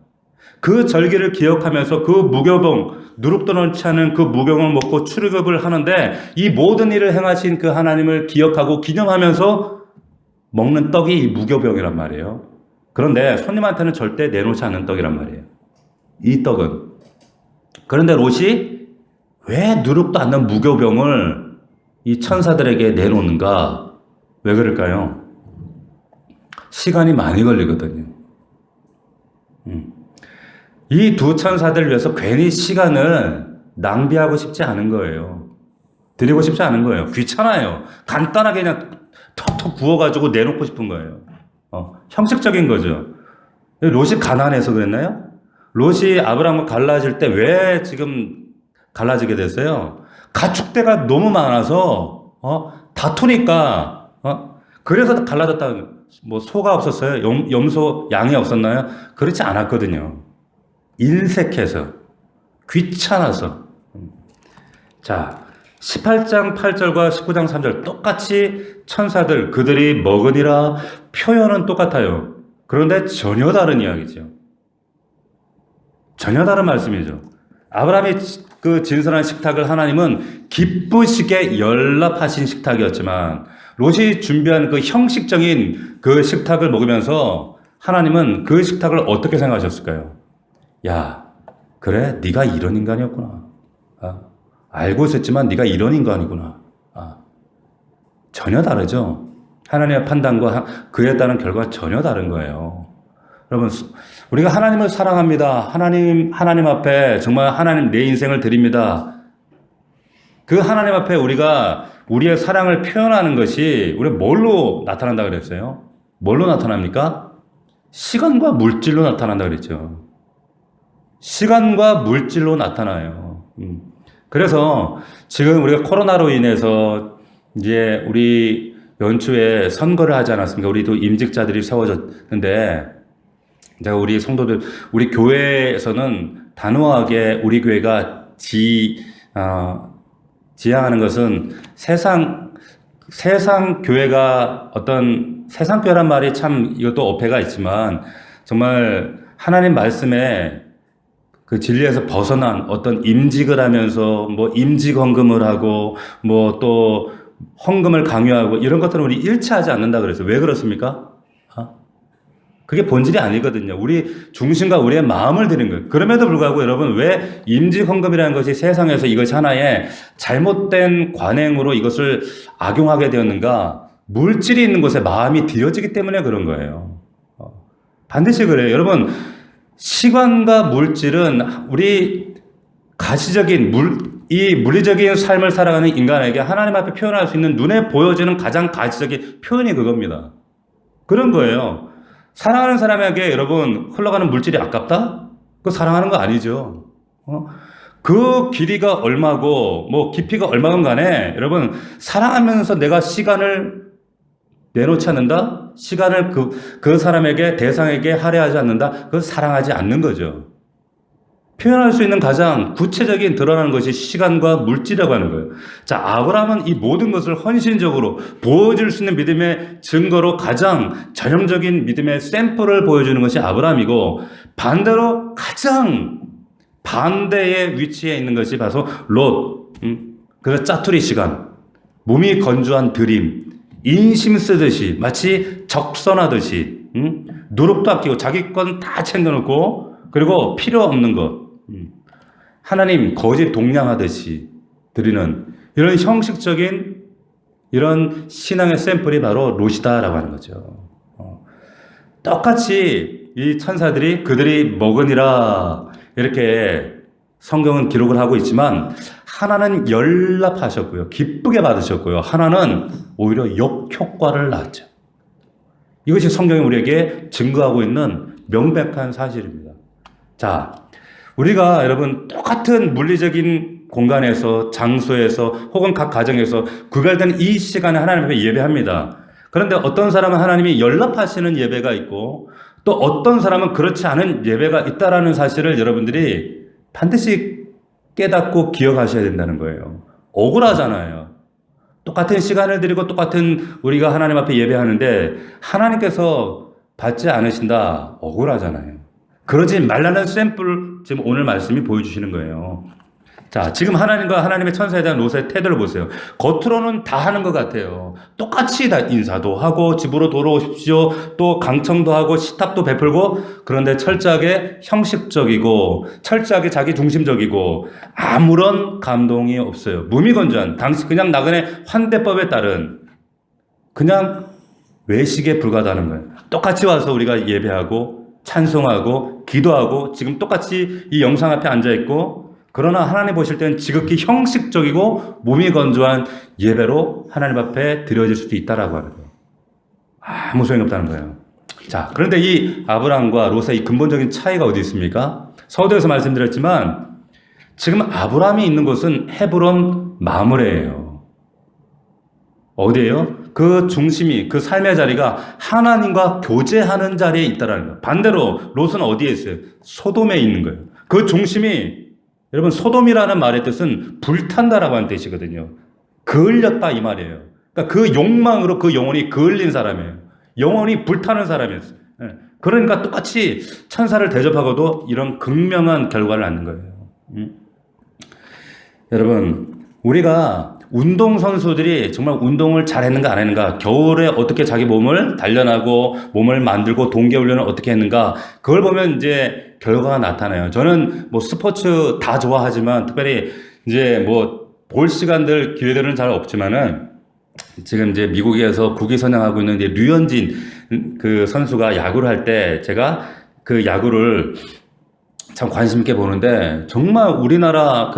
그 절기를 기억하면서 그 무교병, 누룩도 넣지 않은 그 무교병을 먹고 출애굽을 하는데 이 모든 일을 행하신 그 하나님을 기억하고 기념하면서 먹는 떡이 이 무교병이란 말이에요. 그런데 손님한테는 절대 내놓지 않는 떡이란 말이에요. 이 떡은. 그런데 롯이 왜 누룩도 않는 무교병을 이 천사들에게 내놓는가? 왜 그럴까요? 시간이 많이 걸리거든요. 이 두 천사들을 위해서 괜히 시간을 낭비하고 싶지 않은 거예요. 드리고 싶지 않은 거예요. 귀찮아요. 간단하게 그냥 톡톡 구워가지고 내놓고 싶은 거예요. 형식적인 거죠. 롯이 가난해서 그랬나요? 롯이 아브라함과 갈라질 때 왜 지금 갈라지게 됐어요? 가축대가 너무 많아서 다투니까 그래서 갈라졌다. 뭐 소가 없었어요? 염소 양이 없었나요? 그렇지 않았거든요. 인색해서 귀찮아서. 자, 18장 8절과 19장 3절 똑같이 천사들 그들이 먹으니라 표현은 똑같아요. 그런데 전혀 다른 이야기죠. 전혀 다른 말씀이죠. 아브라함이 그 진설한 식탁을 하나님은 기쁘시게 연락하신 식탁이었지만 롯이 준비한 그 형식적인 그 식탁을 먹으면서 하나님은 그 식탁을 어떻게 생각하셨을까요? 야, 그래, 네가 이런 인간이었구나. 알고 있었지만 네가 이런 인간이구나. 전혀 다르죠. 하나님의 판단과 그에 따른 결과가 전혀 다른 거예요. 여러분, 우리가 하나님을 사랑합니다. 하나님 앞에 정말 하나님 내 인생을 드립니다. 그 하나님 앞에 우리가 우리의 사랑을 표현하는 것이 우리 뭘로 나타난다 그랬어요? 뭘로 나타납니까? 시간과 물질로 나타난다 그랬죠. 시간과 물질로 나타나요. 그래서 지금 우리가 코로나로 인해서 이제 우리 연초에 선거를 하지 않았습니까? 우리도 임직자들이 세워졌는데, 제가 우리 성도들, 우리 교회에서는 단호하게 우리 교회가 지향하는 것은 세상 교회가 어떤 세상 교회란 말이 참 이것도 어폐가 있지만 정말 하나님 말씀에 그 진리에서 벗어난 어떤 임직을 하면서 뭐 임직 헌금을 하고 뭐 또 헌금을 강요하고 이런 것들은 우리 일치하지 않는다 그랬어요. 왜 그렇습니까? 그게 본질이 아니거든요. 우리 중심과 우리의 마음을 드리는 거예요. 그럼에도 불구하고 여러분 왜 임직 헌금이라는 것이 세상에서 이것이 하나의 잘못된 관행으로 이것을 악용하게 되었는가? 물질이 있는 곳에 마음이 들여지기 때문에 그런 거예요. 반드시 그래요. 여러분 시간과 물질은 우리 가시적인 이 물리적인 삶을 살아가는 인간에게 하나님 앞에 표현할 수 있는 눈에 보여지는 가장 가시적인 표현이 그겁니다. 그런 거예요. 사랑하는 사람에게 여러분 흘러가는 물질이 아깝다? 그거 사랑하는 거 아니죠. 그 길이가 얼마고 뭐 깊이가 얼마건 간에 여러분 사랑하면서 내가 시간을 내놓지 않는다? 시간을 그 사람에게 대상에게 할애하지 않는다? 그건 사랑하지 않는 거죠. 표현할 수 있는 가장 구체적인 드러나는 것이 시간과 물질이라고 하는 거예요. 자, 아브라함은 이 모든 것을 헌신적으로 보여줄 수 있는 믿음의 증거로 가장 전형적인 믿음의 샘플을 보여주는 것이 아브라함이고 반대로 가장 반대의 위치에 있는 것이 바로 롯. 그래서 짜투리 시간, 몸이 건조한 드림, 인심 쓰듯이 마치 적선하듯이 누룩도 아끼고 자기 건 다 챙겨놓고 그리고 필요 없는 것 하나님 거짓 동냥하듯이 드리는 이런 형식적인 이런 신앙의 샘플이 바로 롯이다라고 하는 거죠. 똑같이 이 천사들이 그들이 먹으니라 이렇게 성경은 기록을 하고 있지만 하나는 연락하셨고요. 기쁘게 받으셨고요. 하나는 오히려 역효과를 낳았죠. 이것이 성경이 우리에게 증거하고 있는 명백한 사실입니다. 자, 우리가 여러분 똑같은 물리적인 공간에서 장소에서 혹은 각 가정에서 구별된 이 시간에 하나님 앞에 예배합니다. 그런데 어떤 사람은 하나님이 연락하시는 예배가 있고 또 어떤 사람은 그렇지 않은 예배가 있다라는 사실을 여러분들이 반드시 깨닫고 기억하셔야 된다는 거예요. 억울하잖아요. 똑같은 시간을 드리고 똑같은 우리가 하나님 앞에 예배하는데 하나님께서 받지 않으신다. 억울하잖아요. 그러지 말라는 샘플 지금 오늘 말씀이 보여주시는 거예요. 자, 지금 하나님과 하나님의 천사에 대한 롯의 태도를 보세요. 겉으로는 다 하는 것 같아요. 똑같이 다 인사도 하고 집으로 돌아오십시오. 또 강청도 하고 시탁도 베풀고 그런데 철저하게 형식적이고 철저하게 자기 중심적이고 아무런 감동이 없어요. 무미건조한 당시 그냥 나그네 환대법에 따른 그냥 외식에 불과하다는 거예요. 똑같이 와서 우리가 예배하고 찬송하고 기도하고 지금 똑같이 이 영상 앞에 앉아있고 그러나 하나님 보실 때는 지극히 형식적이고 몸이 건조한 예배로 하나님 앞에 드려질 수도 있다라고 하는 거예요. 아무 소용이 없다는 거예요. 자, 그런데 이 아브라함과 롯의 이 근본적인 차이가 어디 있습니까? 서두에서 말씀드렸지만 지금 아브라함이 있는 곳은 헤브론 마므레예요. 어디예요? 그 중심이 그 삶의 자리가 하나님과 교제하는 자리에 있다라는 거예요. 반대로 롯은 어디에 있어요? 소돔에 있는 거예요. 그 중심이 여러분 소돔이라는 말의 뜻은 불탄다라고 하는 뜻이거든요. 그을렸다 이 말이에요. 그러니까 그 욕망으로 그 영혼이 그을린 사람이에요. 영혼이 불타는 사람이었어요. 그러니까 똑같이 천사를 대접하고도 이런 극명한 결과를 낳는 거예요. 여러분, 우리가 운동선수들이 정말 운동을 잘했는가 안 했는가, 겨울에 어떻게 자기 몸을 단련하고 몸을 만들고 동계훈련을 어떻게 했는가, 그걸 보면 이제 결과가 나타나요. 저는 뭐 스포츠 다 좋아하지만 특별히 이제 뭐 볼 시간들, 기회들은 잘 없지만은 지금 이제 미국에서 국위 선양하고 있는 이제 류현진 그 선수가 야구를 할 때 제가 그 야구를 참 관심 있게 보는데, 정말 우리나라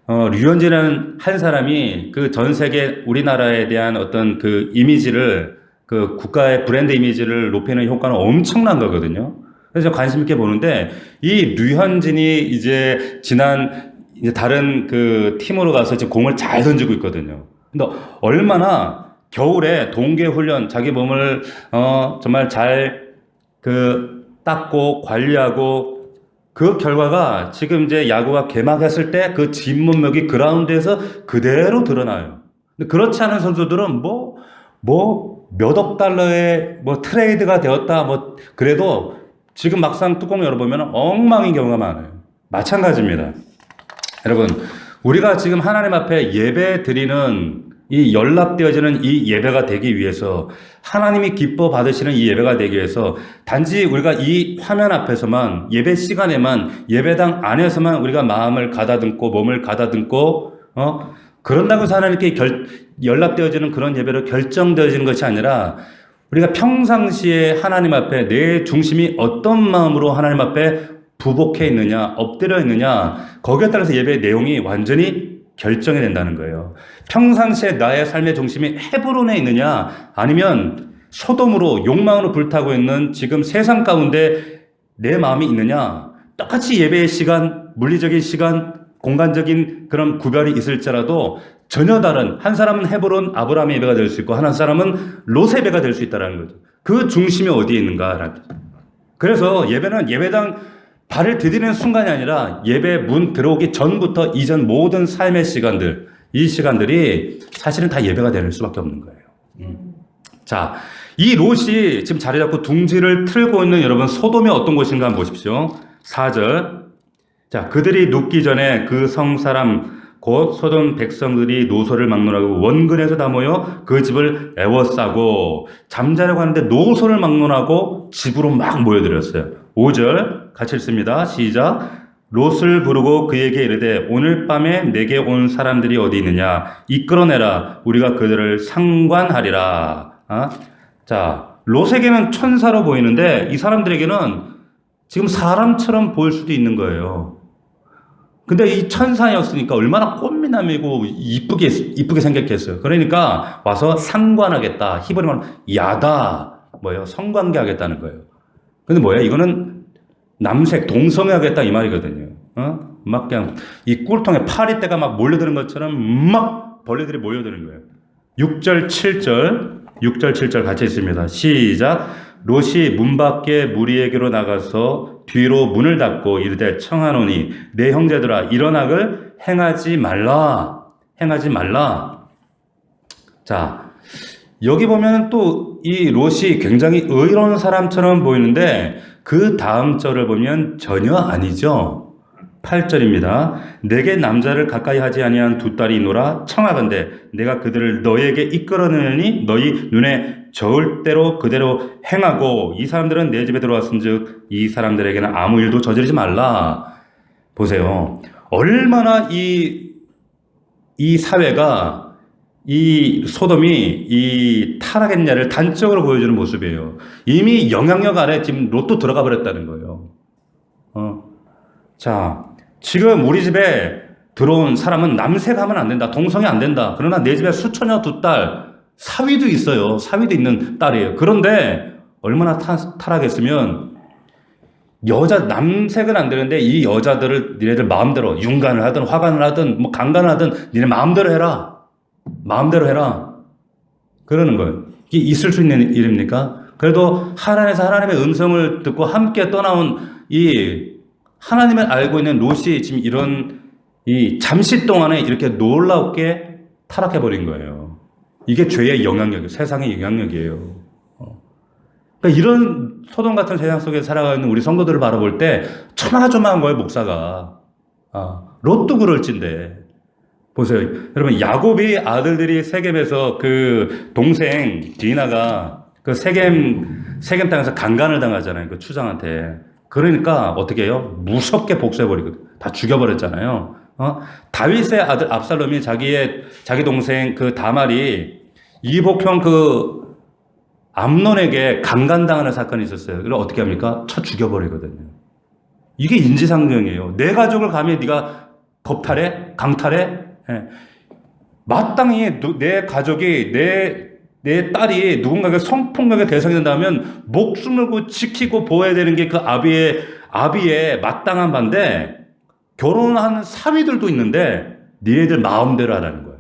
류현진이라는 한 사람이 그 전 세계 우리나라에 대한 어떤 그 이미지를, 그 국가의 브랜드 이미지를 높이는 효과는 엄청난 거거든요. 그래서 관심 있게 보는데, 이 류현진이 이제 이제 다른 그 팀으로 가서 지금 공을 잘 던지고 있거든요. 근데 얼마나 겨울에 동계 훈련, 자기 몸을 정말 잘 닦고 관리하고, 그 결과가 지금 이제 야구가 개막했을 때 그 진문맥이 그라운드에서 그대로 드러나요. 근데 그렇지 않은 선수들은 몇억 달러의 트레이드가 되었다, 그래도 지금 막상 뚜껑 열어보면 엉망인 경우가 많아요. 마찬가지입니다. 여러분, 우리가 지금 하나님 앞에 예배 드리는 이 연락되어지는 이 예배가 되기 위해서, 하나님이 기뻐 받으시는 이 예배가 되기 위해서, 단지 우리가 이 화면 앞에서만, 예배 시간에만, 예배당 안에서만 우리가 마음을 가다듬고 몸을 가다듬고 그런다고 해서 하나님께 연락되어지는 그런 예배로 결정되어지는 것이 아니라, 우리가 평상시에 하나님 앞에 내 중심이 어떤 마음으로 하나님 앞에 부복해 있느냐, 엎드려 있느냐, 거기에 따라서 예배의 내용이 완전히 결정이 된다는 거예요. 평상시에 나의 삶의 중심이 헤브론에 있느냐, 아니면 소돔으로 욕망으로 불타고 있는 지금 세상 가운데 내 마음이 있느냐, 똑같이 예배의 시간, 물리적인 시간, 공간적인 그런 구별이 있을지라도 전혀 다른, 한 사람은 헤브론 아브라함의 예배가 될 수 있고, 한 사람은 롯의 예배가 될 수 있다는 거죠. 그 중심이 어디에 있는가라는 거죠. 그래서 예배는 예배당 발을 디디는 순간이 아니라 예배 문 들어오기 전부터 이전 모든 삶의 시간들, 이 시간들이 사실은 다 예배가 될 수밖에 없는 거예요. 자, 이 롯이 지금 자리 잡고 둥지를 틀고 있는 여러분, 소돔이 어떤 곳인가 한번 보십시오. 4절. 자, 그들이 눕기 전에 그 성 사람 곧 소돔 백성들이 노소를 막론하고 원근에서 다 모여 그 집을 에워싸고, 잠자려고 하는데 노소를 막론하고 집으로 막 모여들었어요. 5절 같이 읽습니다. 시작. 롯을 부르고 그에게 이르되 오늘 밤에 내게 온 사람들이 어디 있느냐, 이끌어내라, 우리가 그들을 상관하리라. 자, 롯에게는 천사로 보이는데 이 사람들에게는 지금 사람처럼 보일 수도 있는 거예요. 근데 이 천사였으니까 얼마나 꽃미남이고 이쁘게 생겼겠어요. 그러니까 와서 상관하겠다. 히브리 말로 야다, 성관계 하겠다는 거예요. 근데 이거는 남색, 동성애하겠다 이 말이거든요. 막 그냥 이 꿀통에 파리떼가 막 몰려드는 것처럼 막 벌레들이 모여드는 거예요. 6절, 7절 같이 있습니다. 시작. 롯이 문 밖에 무리에게로 나가서 뒤로 문을 닫고 이르되 청하노니 내 형제들아, 이런 악을 행하지 말라. 자, 여기 보면 또 이 롯이 굉장히 의로운 사람처럼 보이는데 그 다음 절을 보면 전혀 아니죠. 8절입니다. 내게 남자를 가까이 하지 아니한 두 딸이 있노라. 청하건대 내가 그들을 너에게 이끌어내니 너희 눈에 저을 대로 그대로 행하고, 이 사람들은 내 집에 들어왔은즉 이 사람들에게는 아무 일도 저지르지 말라. 보세요. 얼마나 이 사회가, 이 소돔이 이 타락했냐를 단적으로 보여주는 모습이에요. 이미 영향력 안에 지금 롯도 들어가 버렸다는 거예요. 자, 지금 우리 집에 들어온 사람은 남색하면 안 된다, 동성애 안 된다. 그러나 내 집에 수처녀 두 딸, 사위도 있어요. 사위도 있는 딸이에요. 그런데 얼마나 타락했으면, 남색은 안 되는데 이 여자들을 니네들 마음대로 윤간을 하든 화간을 하든 강간을 하든 니네 마음대로 해라. 그러는 거예요. 이게 있을 수 있는 일입니까? 그래도 하나님에서 하나님의 음성을 듣고 함께 떠나온 이 하나님을 알고 있는 롯이 지금 이런 잠시 동안에 이렇게 놀랍게 타락해버린 거예요. 이게 죄의 영향력이에요. 세상의 영향력이에요. 그러니까 이런 소돔 같은 세상 속에 살아가는 우리 성도들을 바라볼 때 초마조마한 거예요, 목사가. 롯도 그럴진데. 보세요. 여러분, 야곱이 아들들이 세겜에서 그 동생 디나가 그 세겜 땅에서 강간을 당하잖아요. 그 추장한테. 그러니까 어떻게 해요? 무섭게 복수해버리거든. 다 죽여버렸잖아요. 다윗의 아들 압살롬이 자기 동생 그 다말이 이복형 그 암논에게 강간당하는 사건이 있었어요. 그럼 어떻게 합니까? 쳐 죽여버리거든요. 이게 인지상정이에요. 내 가족을 감히 네가 겁탈해? 강탈해? 예. 마땅히 내 가족이 내 딸이 누군가에게 성폭력의 대상이 된다면 목숨을 고 지키고 보호해야 되는 게 그 아비의 마땅한 반대 결혼한 사위들도 있는데 니네들 마음대로 하라는 거예요.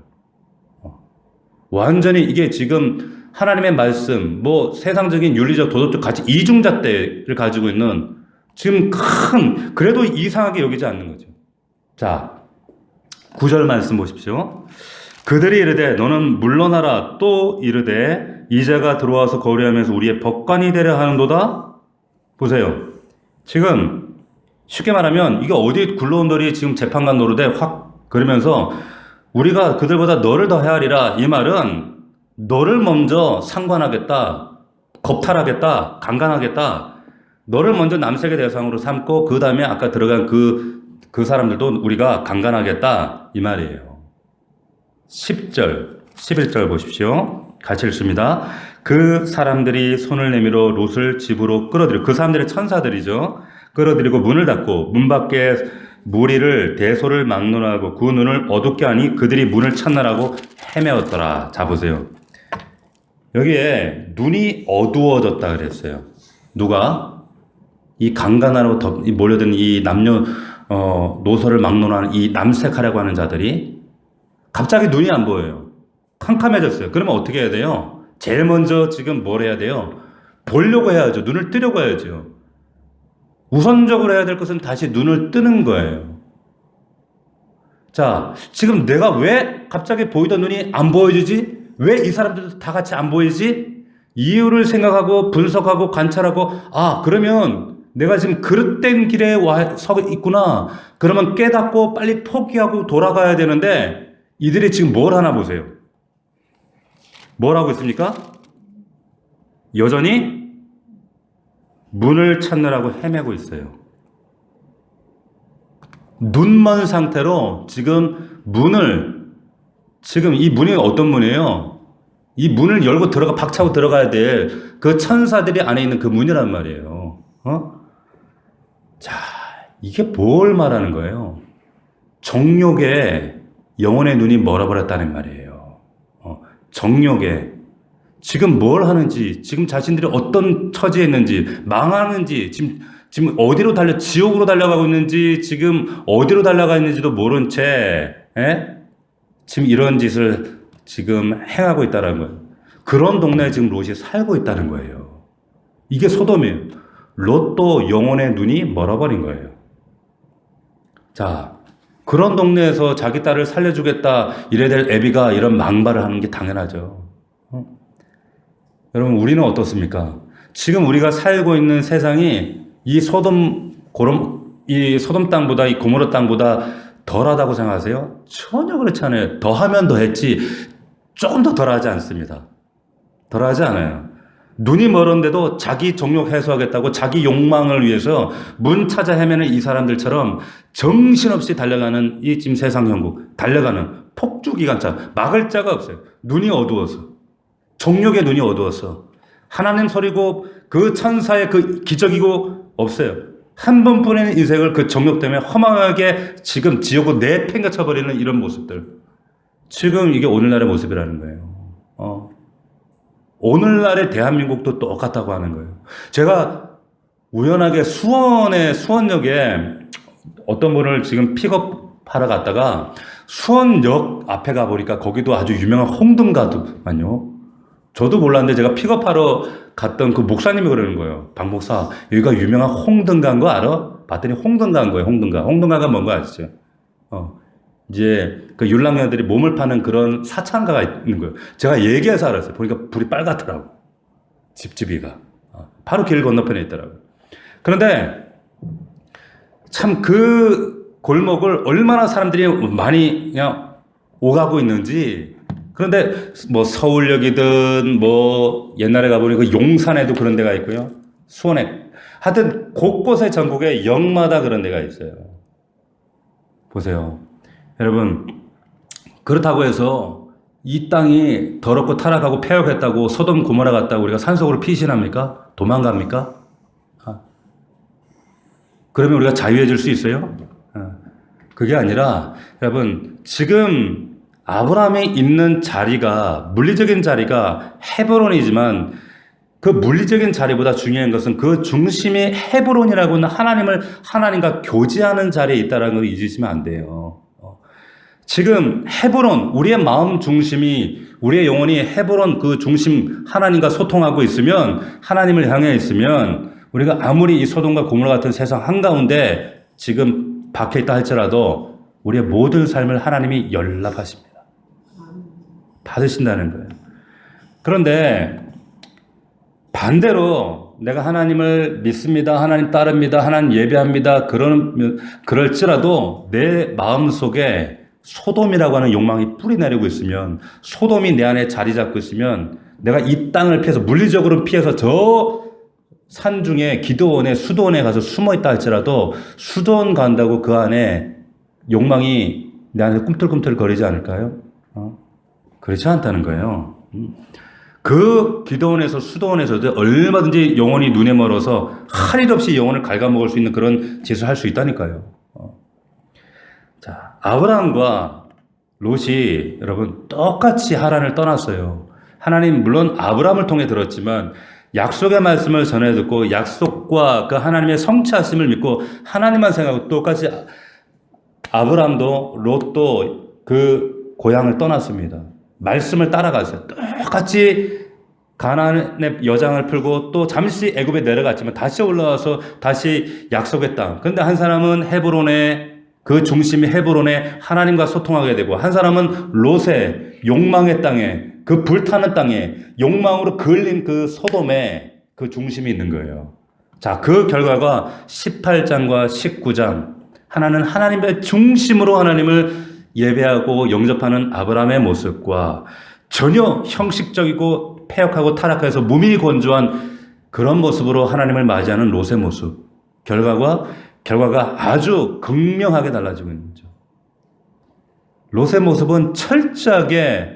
완전히 이게 지금 하나님의 말씀, 뭐 세상적인 윤리적 도덕적 가치 이중잣대를 가지고 있는 지금 그래도 이상하게 여기지 않는 거죠. 자, 9절 말씀 보십시오. 그들이 이르되 너는 물러나라. 또 이르되 이제가 들어와서 거류하면서 우리의 법관이 되려 하는도다. 보세요. 지금 쉽게 말하면 이게 어디 굴러온 돌이 지금 재판관 노릇에 확 그러면서 우리가 그들보다 너를 더 헤아리라. 이 말은 너를 먼저 상관하겠다, 겁탈하겠다, 강간하겠다. 너를 먼저 남색의 대상으로 삼고 그 다음에 아까 들어간 그 사람들도 우리가 강간하겠다 이 말이에요. 10절, 11절 보십시오. 같이 읽습니다. 그 사람들이 손을 내밀어 롯을 집으로 끌어들이고 그 사람들의 천사들이죠. 끌어들이고 문을 닫고 문 밖에 무리를 대소를 막론하고 그 눈을 어둡게 하니 그들이 문을 찾느라고 헤매었더라. 자 보세요. 여기에 눈이 어두워졌다 그랬어요. 누가? 이 강간하러 몰려든 이 남녀 노소를 막론하는 이 남색하려고 하는 자들이 갑자기 눈이 안 보여요. 캄캄해졌어요. 그러면 어떻게 해야 돼요? 제일 먼저 지금 뭘 해야 돼요? 보려고 해야죠. 눈을 뜨려고 해야죠. 우선적으로 해야 될 것은 다시 눈을 뜨는 거예요. 자, 지금 내가 왜 갑자기 보이던 눈이 안 보여지지? 왜 이 사람들도 다 같이 안 보이지? 이유를 생각하고 분석하고 관찰하고 그러면 내가 지금 그릇된 길에 서 있구나. 그러면 깨닫고 빨리 포기하고 돌아가야 되는데 이들이 지금 뭘 하나 보세요. 뭘 하고 있습니까? 여전히 문을 찾느라고 헤매고 있어요. 눈먼 상태로 지금 지금 이 문이 어떤 문이에요? 이 문을 열고 박차고 들어가야 될 그 천사들이 안에 있는 그 문이란 말이에요. 자, 이게 뭘 말하는 거예요? 정욕에 영혼의 눈이 멀어버렸다는 말이에요. 정욕에 지금 뭘 하는지, 지금 자신들이 어떤 처지에 있는지, 망하는지, 지금 어디로 지옥으로 달려가고 있는지, 지금 어디로 달려가 있는지도 모른 채, 지금 이런 짓을 지금 행하고 있다는 거예요. 그런 동네에 지금 롯이 살고 있다는 거예요. 이게 소돔이에요. 롯도 영혼의 눈이 멀어버린 거예요. 자, 그런 동네에서 자기 딸을 살려주겠다 이래야 될 애비가 이런 망발을 하는 게 당연하죠. 여러분, 우리는 어떻습니까? 지금 우리가 살고 있는 세상이 이 소돔 땅보다 이 고모라 땅보다 덜하다고 생각하세요? 전혀 그렇지 않아요. 더하면 더했지 조금 더 덜하지 않습니다. 덜하지 않아요. 눈이 멀었는데도 자기 정욕 해소하겠다고 자기 욕망을 위해서 문 찾아 헤매는 이 사람들처럼 정신없이 달려가는 이 지금 세상 형국, 달려가는 폭주기관차, 막을 자가 없어요. 눈이 어두워서. 정욕의 눈이 어두워서. 하나님 소리고 그 천사의 그 기적이고 없어요. 한 번뿐인 인생을 그 정욕 때문에 허망하게 지금 지옥으로 내팽개쳐버리는 이런 모습들. 지금 이게 오늘날의 모습이라는 거예요. 오늘날의 대한민국도 똑같다고 하는 거예요. 제가 우연하게 수원역에 어떤 분을 지금 픽업하러 갔다가 수원역 앞에 가보니까 거기도 아주 유명한 홍등가더만요. 저도 몰랐는데 제가 픽업하러 갔던 그 목사님이 그러는 거예요. 박 목사, 여기가 유명한 홍등가인 거 알아? 봤더니 홍등가인 거예요. 홍등가가 뭔가 아시죠? 이제 그 율랑녀들이 몸을 파는 그런 사창가가 있는 거예요. 제가 얘기해서 알았어요. 보니까 불이 빨갛더라고. 집집이가. 바로 길 건너편에 있더라고요. 그런데 참 그 골목을 얼마나 사람들이 많이 그냥 오가고 있는지. 그런데 뭐 서울역이든 뭐 옛날에 가보니 그 용산에도 그런 데가 있고요. 수원에. 하여튼 곳곳에 전국에 역마다 그런 데가 있어요. 보세요. 여러분, 그렇다고 해서 이 땅이 더럽고 타락하고 폐역했다고 소돔 고모라 같다고 우리가 산속으로 피신합니까? 도망갑니까? 그러면 우리가 자유해질 수 있어요? 그게 아니라 여러분, 지금 아브라함이 있는 자리가, 물리적인 자리가 헤브론이지만 그 물리적인 자리보다 중요한 것은 그 중심이 헤브론이라고 하는 하나님과 교제하는 자리에 있다는 걸 잊으시면 안 돼요. 지금 헤브론, 우리의 마음 중심이, 우리의 영혼이 헤브론 그 중심 하나님과 소통하고 있으면, 하나님을 향해 있으면, 우리가 아무리 이 소돔과 고모라 같은 세상 한가운데 지금 박혀 있다 할지라도 우리의 모든 삶을 하나님이 연락하십니다. 받으신다는 거예요. 그런데 반대로 내가 하나님을 믿습니다, 하나님 따릅니다, 하나님 예배합니다, 그럴지라도 내 마음속에 소돔이라고 하는 욕망이 뿌리 내리고 있으면, 소돔이 내 안에 자리 잡고 있으면, 내가 이 땅을 피해서, 물리적으로 피해서 저 산 중에 기도원에, 수도원에 가서 숨어 있다 할지라도 수도원 간다고 그 안에 욕망이 내 안에 꿈틀꿈틀 거리지 않을까요? 그렇지 않다는 거예요. 그 기도원에서, 수도원에서도 얼마든지 영혼이 눈에 멀어서 할 일 없이 영혼을 갉아먹을 수 있는 그런 짓을 할 수 있다니까요. 자, 아브라함과 롯이 여러분 똑같이 하란을 떠났어요. 하나님 물론 아브라함을 통해 들었지만 약속의 말씀을 전해 듣고 약속과 그 하나님의 성취하심을 믿고 하나님만 생각하고 똑같이 아브라함도 롯도 그 고향을 떠났습니다. 말씀을 따라갔어요. 똑같이 가나안의 여장을 풀고 또 잠시 애굽에 내려갔지만 다시 올라와서 다시 약속의 땅. 그런데 한 사람은 헤브론에, 그 중심이 헤브론에 하나님과 소통하게 되고, 한 사람은 롯의 욕망의 땅에, 그 불타는 땅에 욕망으로 그을린 그 소돔에 그 중심이 있는 거예요. 자, 그 결과가 18장과 19장. 하나는 하나님의 중심으로 하나님을 예배하고 영접하는 아브라함의 모습과 전혀 형식적이고 폐역하고 타락해서 몸이 건조한 그런 모습으로 하나님을 맞이하는 롯의 모습. 결과가 아주 극명하게 달라지고 있는 거죠. 롯의 모습은 철저하게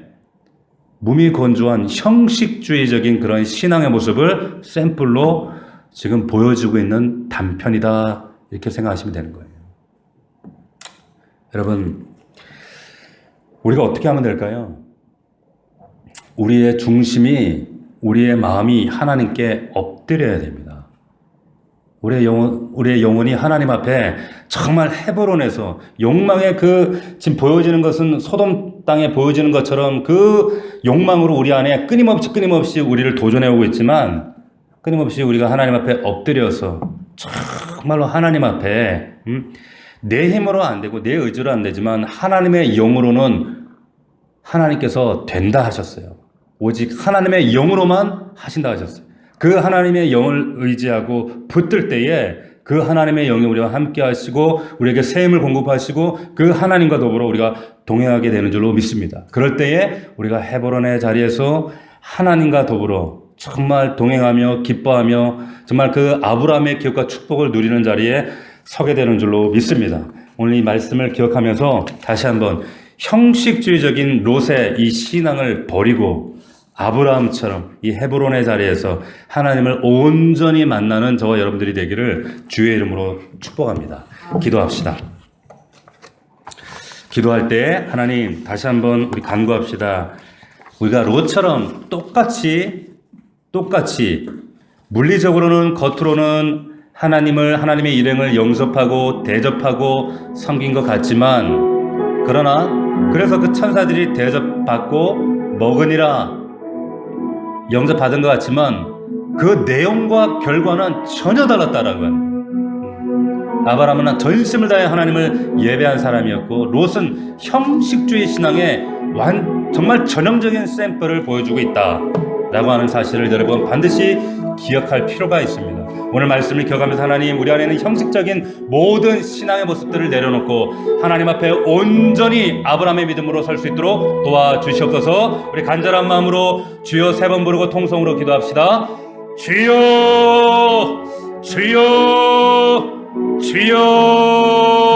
몸이 건조한 형식주의적인 그런 신앙의 모습을 샘플로 지금 보여주고 있는 단편이다, 이렇게 생각하시면 되는 거예요. 여러분, 우리가 어떻게 하면 될까요? 우리의 중심이, 우리의 마음이 하나님께 엎드려야 됩니다. 우리의 영혼이 하나님 앞에 정말 헤브론에서 욕망의 지금 보여지는 것은 소돔 땅에 보여지는 것처럼 그 욕망으로 우리 안에 끊임없이 우리를 도전해오고 있지만, 끊임없이 우리가 하나님 앞에 엎드려서 정말로 하나님 앞에 내 힘으로 안 되고 내 의지로 안 되지만 하나님의 영으로는 하나님께서 된다 하셨어요. 오직 하나님의 영으로만 하신다 하셨어요. 그 하나님의 영을 의지하고 붙들 때에 그 하나님의 영이 우리와 함께 하시고 우리에게 새 힘을 공급하시고 그 하나님과 더불어 우리가 동행하게 되는 줄로 믿습니다. 그럴 때에 우리가 헤브론의 자리에서 하나님과 더불어 정말 동행하며 기뻐하며 정말 그 아브라함의 기업과 축복을 누리는 자리에 서게 되는 줄로 믿습니다. 오늘 이 말씀을 기억하면서 다시 한번 형식주의적인 롯의 이 신앙을 버리고 아브라함처럼 이 헤브론의 자리에서 하나님을 온전히 만나는 저와 여러분들이 되기를 주의 이름으로 축복합니다. 기도합시다. 기도할 때 하나님 다시 한번 우리 간구합시다. 우리가 롯처럼 똑같이 물리적으로는 겉으로는 하나님의 일행을 영접하고 대접하고 섬긴 것 같지만, 그래서 그 천사들이 대접받고 먹으니라 영접받은 것 같지만 그 내용과 결과는 전혀 달랐다라고 하는 거예요. 아브라함은 전심을 다해 하나님을 예배한 사람이었고, 롯은 형식주의 신앙의 정말 전형적인 샘플을 보여주고 있다라고 하는 사실을 여러분 반드시 기억할 필요가 있습니다. 오늘 말씀을 기억하면서 하나님, 우리 안에는 형식적인 모든 신앙의 모습들을 내려놓고 하나님 앞에 온전히 아브라함의 믿음으로 설 수 있도록 도와주시옵소서. 우리 간절한 마음으로 주여 3번 부르고 통성으로 기도합시다. 주여, 주여, 주여.